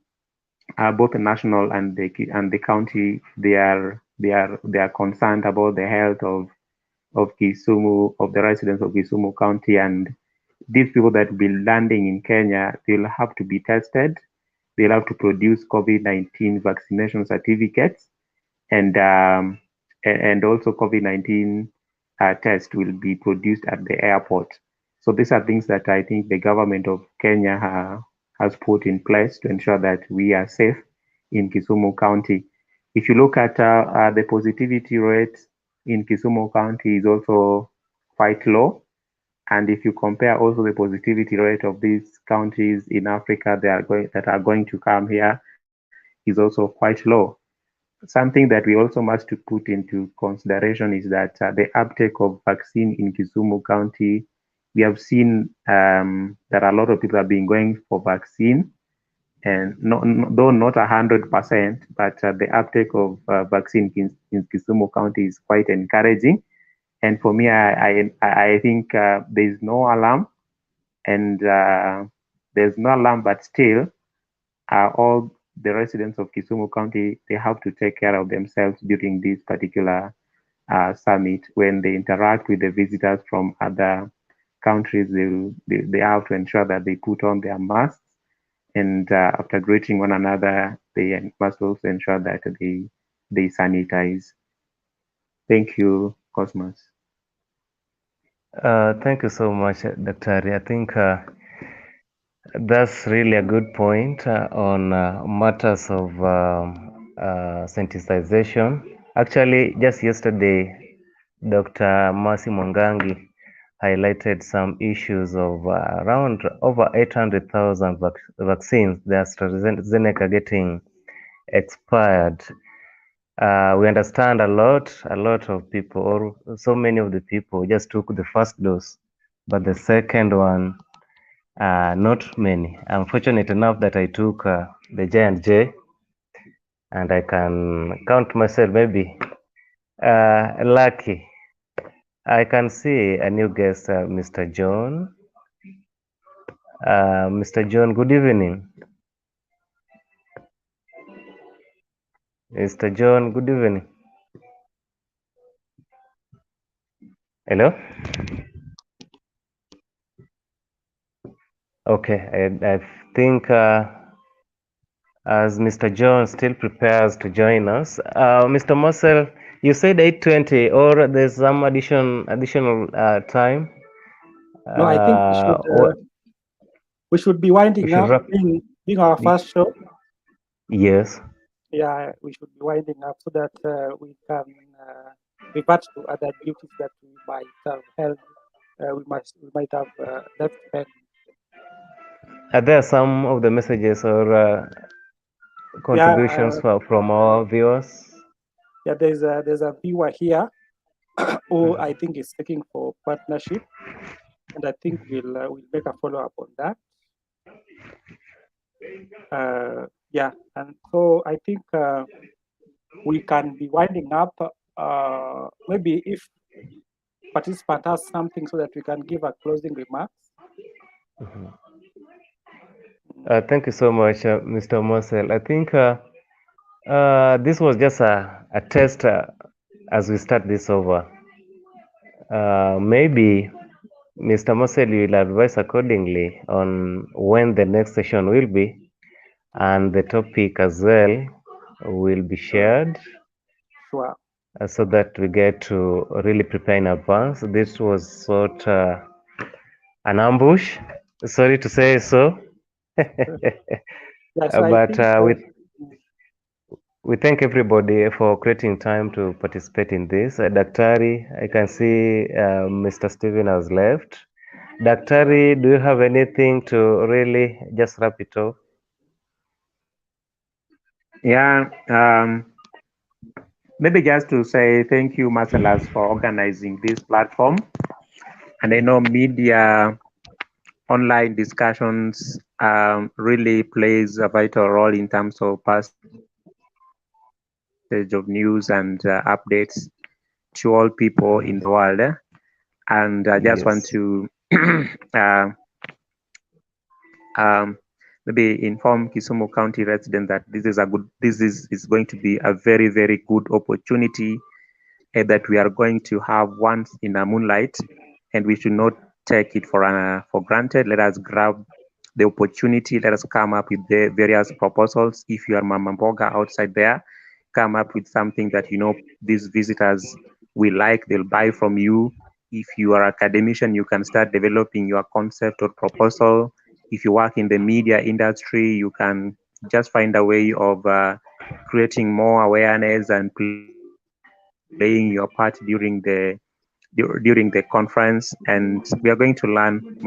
the national and the county, they are concerned about the health of Kisumu, of the residents of Kisumu County, and these people that will be landing in Kenya, they'll have to be tested. They'll have to produce COVID-19 vaccination certificates, and also COVID-19 test will be produced at the airport. So these are things that I think the government of Kenya has put in place to ensure that we are safe in Kisumu County. If you look at the positivity rate in Kisumu County is also quite low. And if you compare also the positivity rate of these counties in Africa that are going to come here is also quite low. Something that we also must to put into consideration is that the uptake of vaccine in Kisumu County, we have seen that a lot of people have been going for vaccine, and though not 100%, but the uptake of vaccine in Kisumu County is quite encouraging. And for me, I think there's no alarm, and there's no alarm, but still, all the residents of Kisumu County, they have to take care of themselves during this particular summit. When they interact with the visitors from other countries, they have to ensure that they put on their masks, and after greeting one another, they must also ensure that they sanitize. Thank you, Cosmos.
Thank you so much, Dr. Ari. I think that's really a good point on matters of sensitization. Actually, just yesterday, Dr. Mercy Mwangangi highlighted some issues of around over 800,000 vaccines, the AstraZeneca getting expired. We understand a lot of people, or so many of the people just took the first dose, but the second one, not many. I'm fortunate enough that I took the J&J, and I can count myself maybe lucky. I can see a new guest, Mr. John. Mr. John, good evening. Mr. John, good evening. Hello? Okay, I think as Mr. John still prepares to join us, Mr. Marcel, you said 8:20, or there's some additional time?
No, I think we should be winding up, being our first show.
Yes.
Yeah, we should be winding up so that we can revert to other duties that we might have held. We might have left pending.
Are there some of the messages or contributions from our viewers?
Yeah, there's a viewer here who I think is looking for partnership, and I think we'll make a follow up on that. Yeah, and so I think we can be winding up. Maybe if participant has something so that we can give a closing remarks.
Thank you so much, Mr. Marcel. I think this was just a test as we start this over. Maybe Mr. Marcel will advise accordingly on when the next session will be, and the topic as well will be shared.
Sure.
So that we get to really prepare in advance. This was sort an ambush, sorry to say so. But we thank everybody for creating time to participate in this. Daktari, I can see Mr. Stephen has left. Daktari, do you have anything to really just wrap it off?
Yeah, maybe just to say thank you, Marcellus, for organizing this platform. And I know media online discussions really plays a vital role in terms of passage of news and updates to all people in the world. And I just want to maybe inform Kisumu County residents that this is going to be a very, very good opportunity that we are going to have once in a moonlight, and we should not take it for granted. Let us grab the opportunity. Let us come up with the various proposals. If you are Mama Mboga outside there, come up with something that you know these visitors will like, they'll buy from you. If you are an academician, you can start developing your concept or proposal. If you work in the media industry, you can just find a way of creating more awareness and playing your part during the conference. And we are going to learn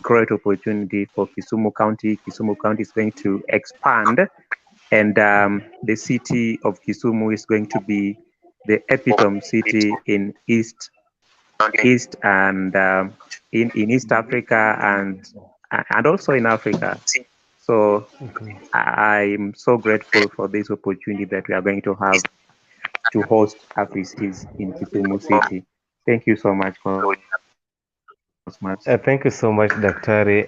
great opportunity for Kisumu County. Kisumu County is going to expand, and the city of Kisumu is going to be the epitome city in East and in East Africa and also in Africa. So I'm so grateful for this opportunity that we are going to have to host Africities in Kisumu City. Thank you so much for
thank you so much, Daktari.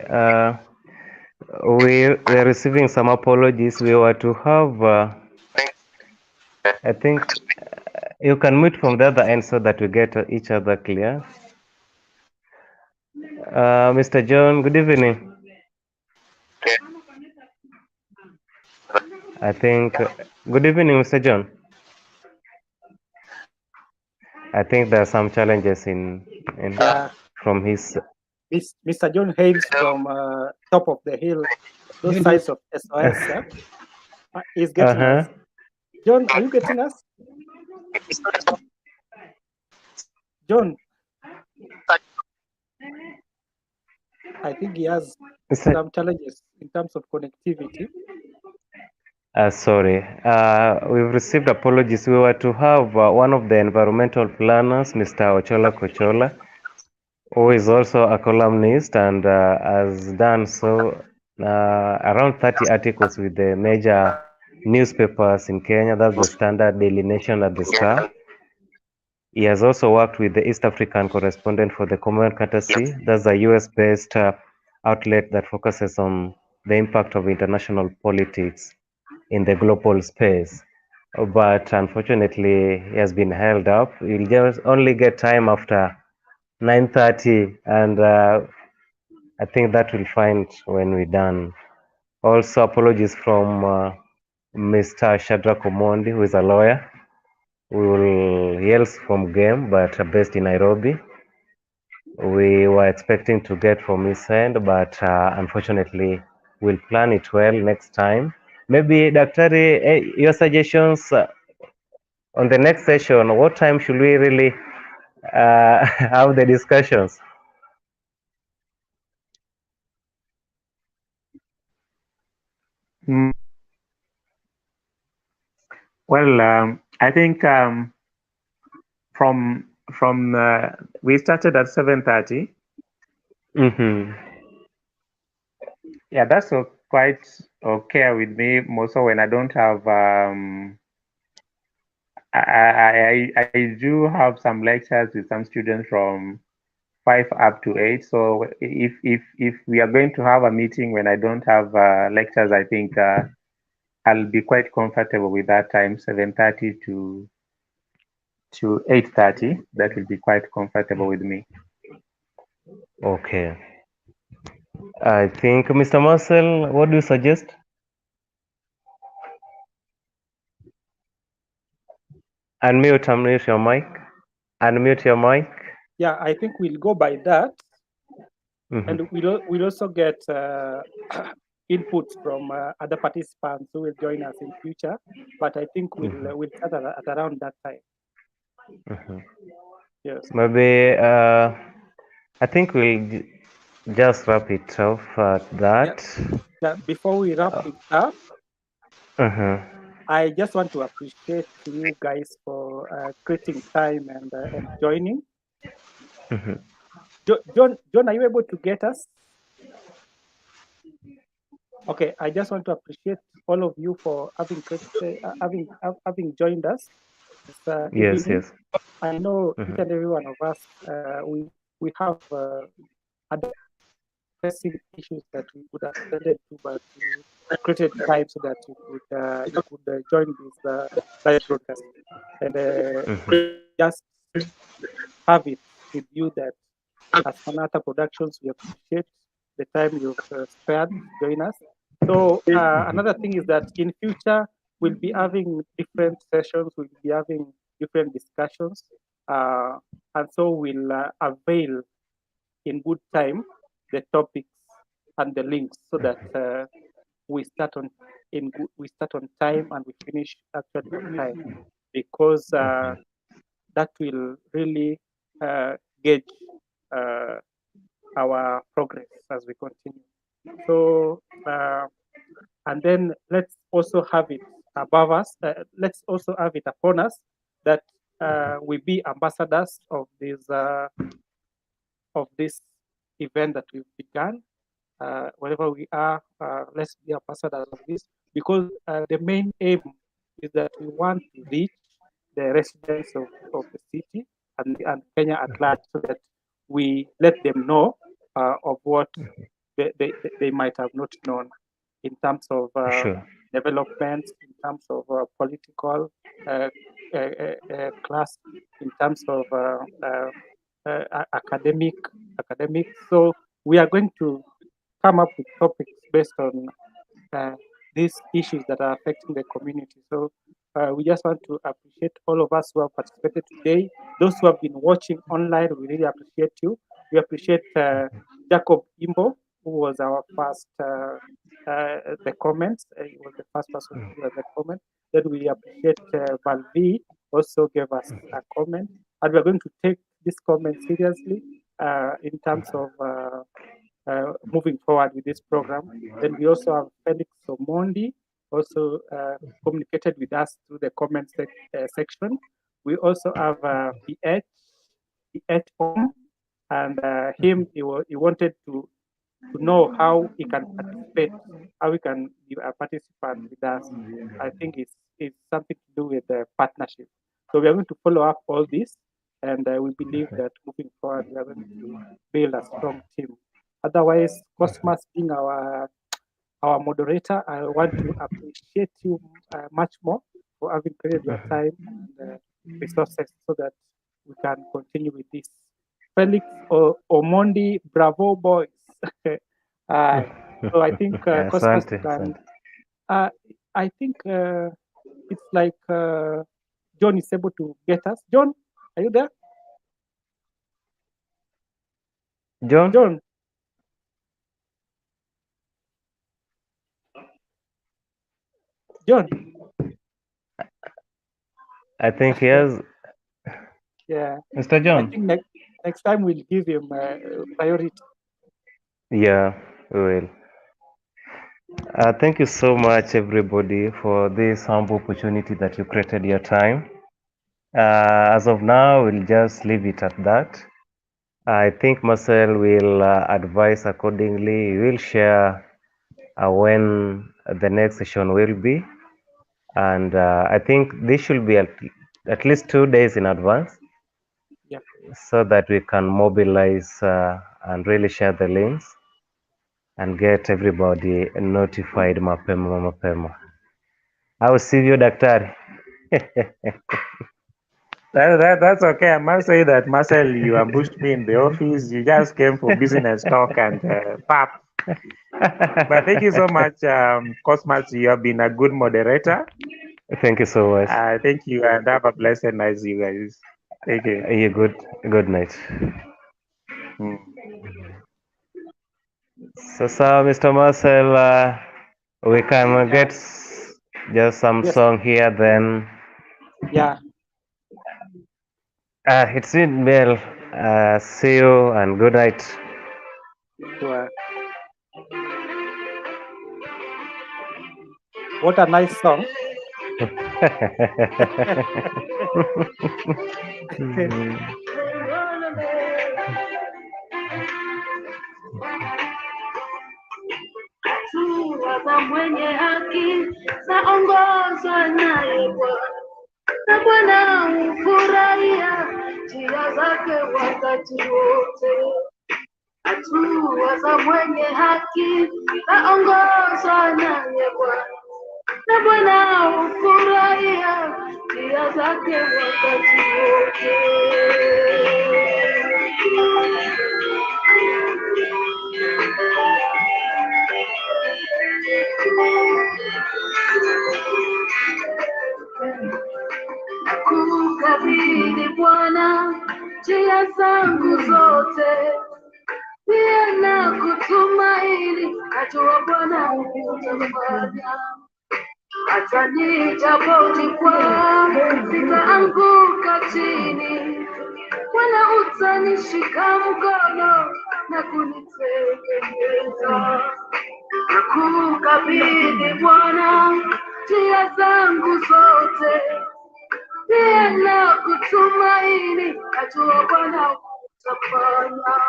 We are receiving some apologies. We were to have, I think you can mute from the other end so that we get each other clear. Mr. John, good evening. I think, good evening, Mr. John. I think there are some challenges from his.
Mr. John hails from top of the hill, those sides of SOS. He's getting us. John, are you getting us? John, I think he has some challenges in terms of connectivity.
Sorry, we've received apologies. We were to have one of the environmental planners, Mr. Ochola Kochola, who is also a columnist and has done so around 30 articles with the major newspapers in Kenya. That's the Standard, Daily Nation, and the Star. He has also worked with the East African correspondent for the Common Courtesy. That's a US-based outlet that focuses on the impact of international politics in the global space. But unfortunately, he has been held up. He'll just only get time after 9:30, and I think that we'll find when we're done. Also, apologies from Mr. Shadrach Omondi, who is a lawyer. He hails from Game, but based in Nairobi. We were expecting to get from his end, but unfortunately, we'll plan it well next time. Maybe, Daktari, your suggestions on the next session, what time should we really have the discussions?
Well, I think from we started at 7:30.
Mm-hmm.
Yeah, that's quite okay with me. Also, when I don't have I do have some lectures with some students from 5 up to 8. So if we are going to have a meeting when I don't have lectures, I think I'll be quite comfortable with that time, 7:30 to 8:30. That will be quite comfortable with me.
Okay. I think, Mr. Marcel, what do you suggest? Unmute your mic. Unmute your mic.
Yeah, I think we'll go by that.
Mm-hmm.
And we'll also get inputs from other participants who will join us in future. But I think we'll start at around that time.
Mm-hmm.
Yes.
Maybe I think we'll just wrap it off at that.
Yeah, before we wrap it up, I just want to appreciate you guys for creating time and joining. John, are you able to get us? Okay, I just want to appreciate all of you for having joined us.
Yes, yes.
I know each and every one of us, we have other pressing issues that we could have attended to, but we created time so that you could join this live broadcast. And just have it with you that as Manata Productions, we appreciate the time you've spared to join us. So another thing is that in future, we'll be having different sessions, we'll be having different discussions. And so we'll avail in good time the topics and the links so that we start on time and we finish actually on time, because that will really gauge our progress as we continue. So and then let's also have it above us. Let's also have it upon us that we be ambassadors of this event that we've begun. Wherever we are, let's be ambassadors of this, because the main aim is that we want to reach the residents of the city and Kenya at large, so that we let them know of what they might have not known in terms of developments, in terms of political class, in terms of academic. So we are going to come up with topics based on these issues that are affecting the community. So we just want to appreciate all of us who have participated today. Those who have been watching online, we really appreciate you. We appreciate Jacob Imbo, who was our first, the comments. He was the first person to give us the comment. Then we appreciate Valvi, also gave us a comment. And we're going to take this comment seriously in terms of moving forward with this program. Then we also have Felix Omondi, also communicated with us through the comment section. We also have PH On, and him, he wanted to know how he can participate, how he can be a participant with us. I think it's something to do with the partnership. So we are going to follow up all this, and we believe that moving forward, we are going to build a strong team. Otherwise, Cosmas being our moderator, I want to appreciate you much more for having created your time and resources so that we can continue with this. Felix Omondi, bravo boys. So I think Cosmas can. I think it's like John is able to get us. John, are you there? John. John.
I think yes.
Yeah.
Mr. John.
I think next time we'll give him priority.
Yeah, we will. Thank you so much, everybody, for this humble opportunity that you created your time. As of now, we'll just leave it at that. I think Marcel will advise accordingly. He will share when the next session will be. And I think this should be at least 2 days in advance.
Yeah.
So that we can mobilize and really share the links and get everybody notified mapema. I will see you, Daktari.
That's okay. I must say that, Marcel, you ambushed me in the office. You just came for business talk and pap. But thank you so much, Cosmas. You have been a good moderator.
Thank you so much.
Thank you, and have a blessed night, you guys. Thank you.
You good night. So, Mr. Marcel, we can get just some song here then.
Yeah.
It's been well. See you and good night.
Sure. What a nice song.
Hatua mwenye haki zaongozwa naye Bwana, na Bwana hufurahia njia zake wakati wote. Hatua za mwenye haki zaongozwa naye Bwana, na Bwana hufurahia njia zake wakati wote. Nakukabidhi Bwana njia zangu zote, pia na kutumaini, najua Bwana utafanya. Hata nijapojikwaa sitaanguka chini, Bwana utanishika mkono na kunitegemeza. Nakukabidhi Bwana njia zangu zote, pia na kutumaini, najua Bwana utafanya.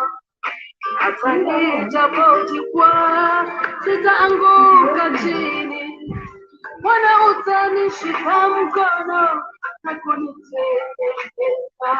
Hata nijapojikwaa sitaanguka chini, Bwana utanishika mkono na kunitegemeza.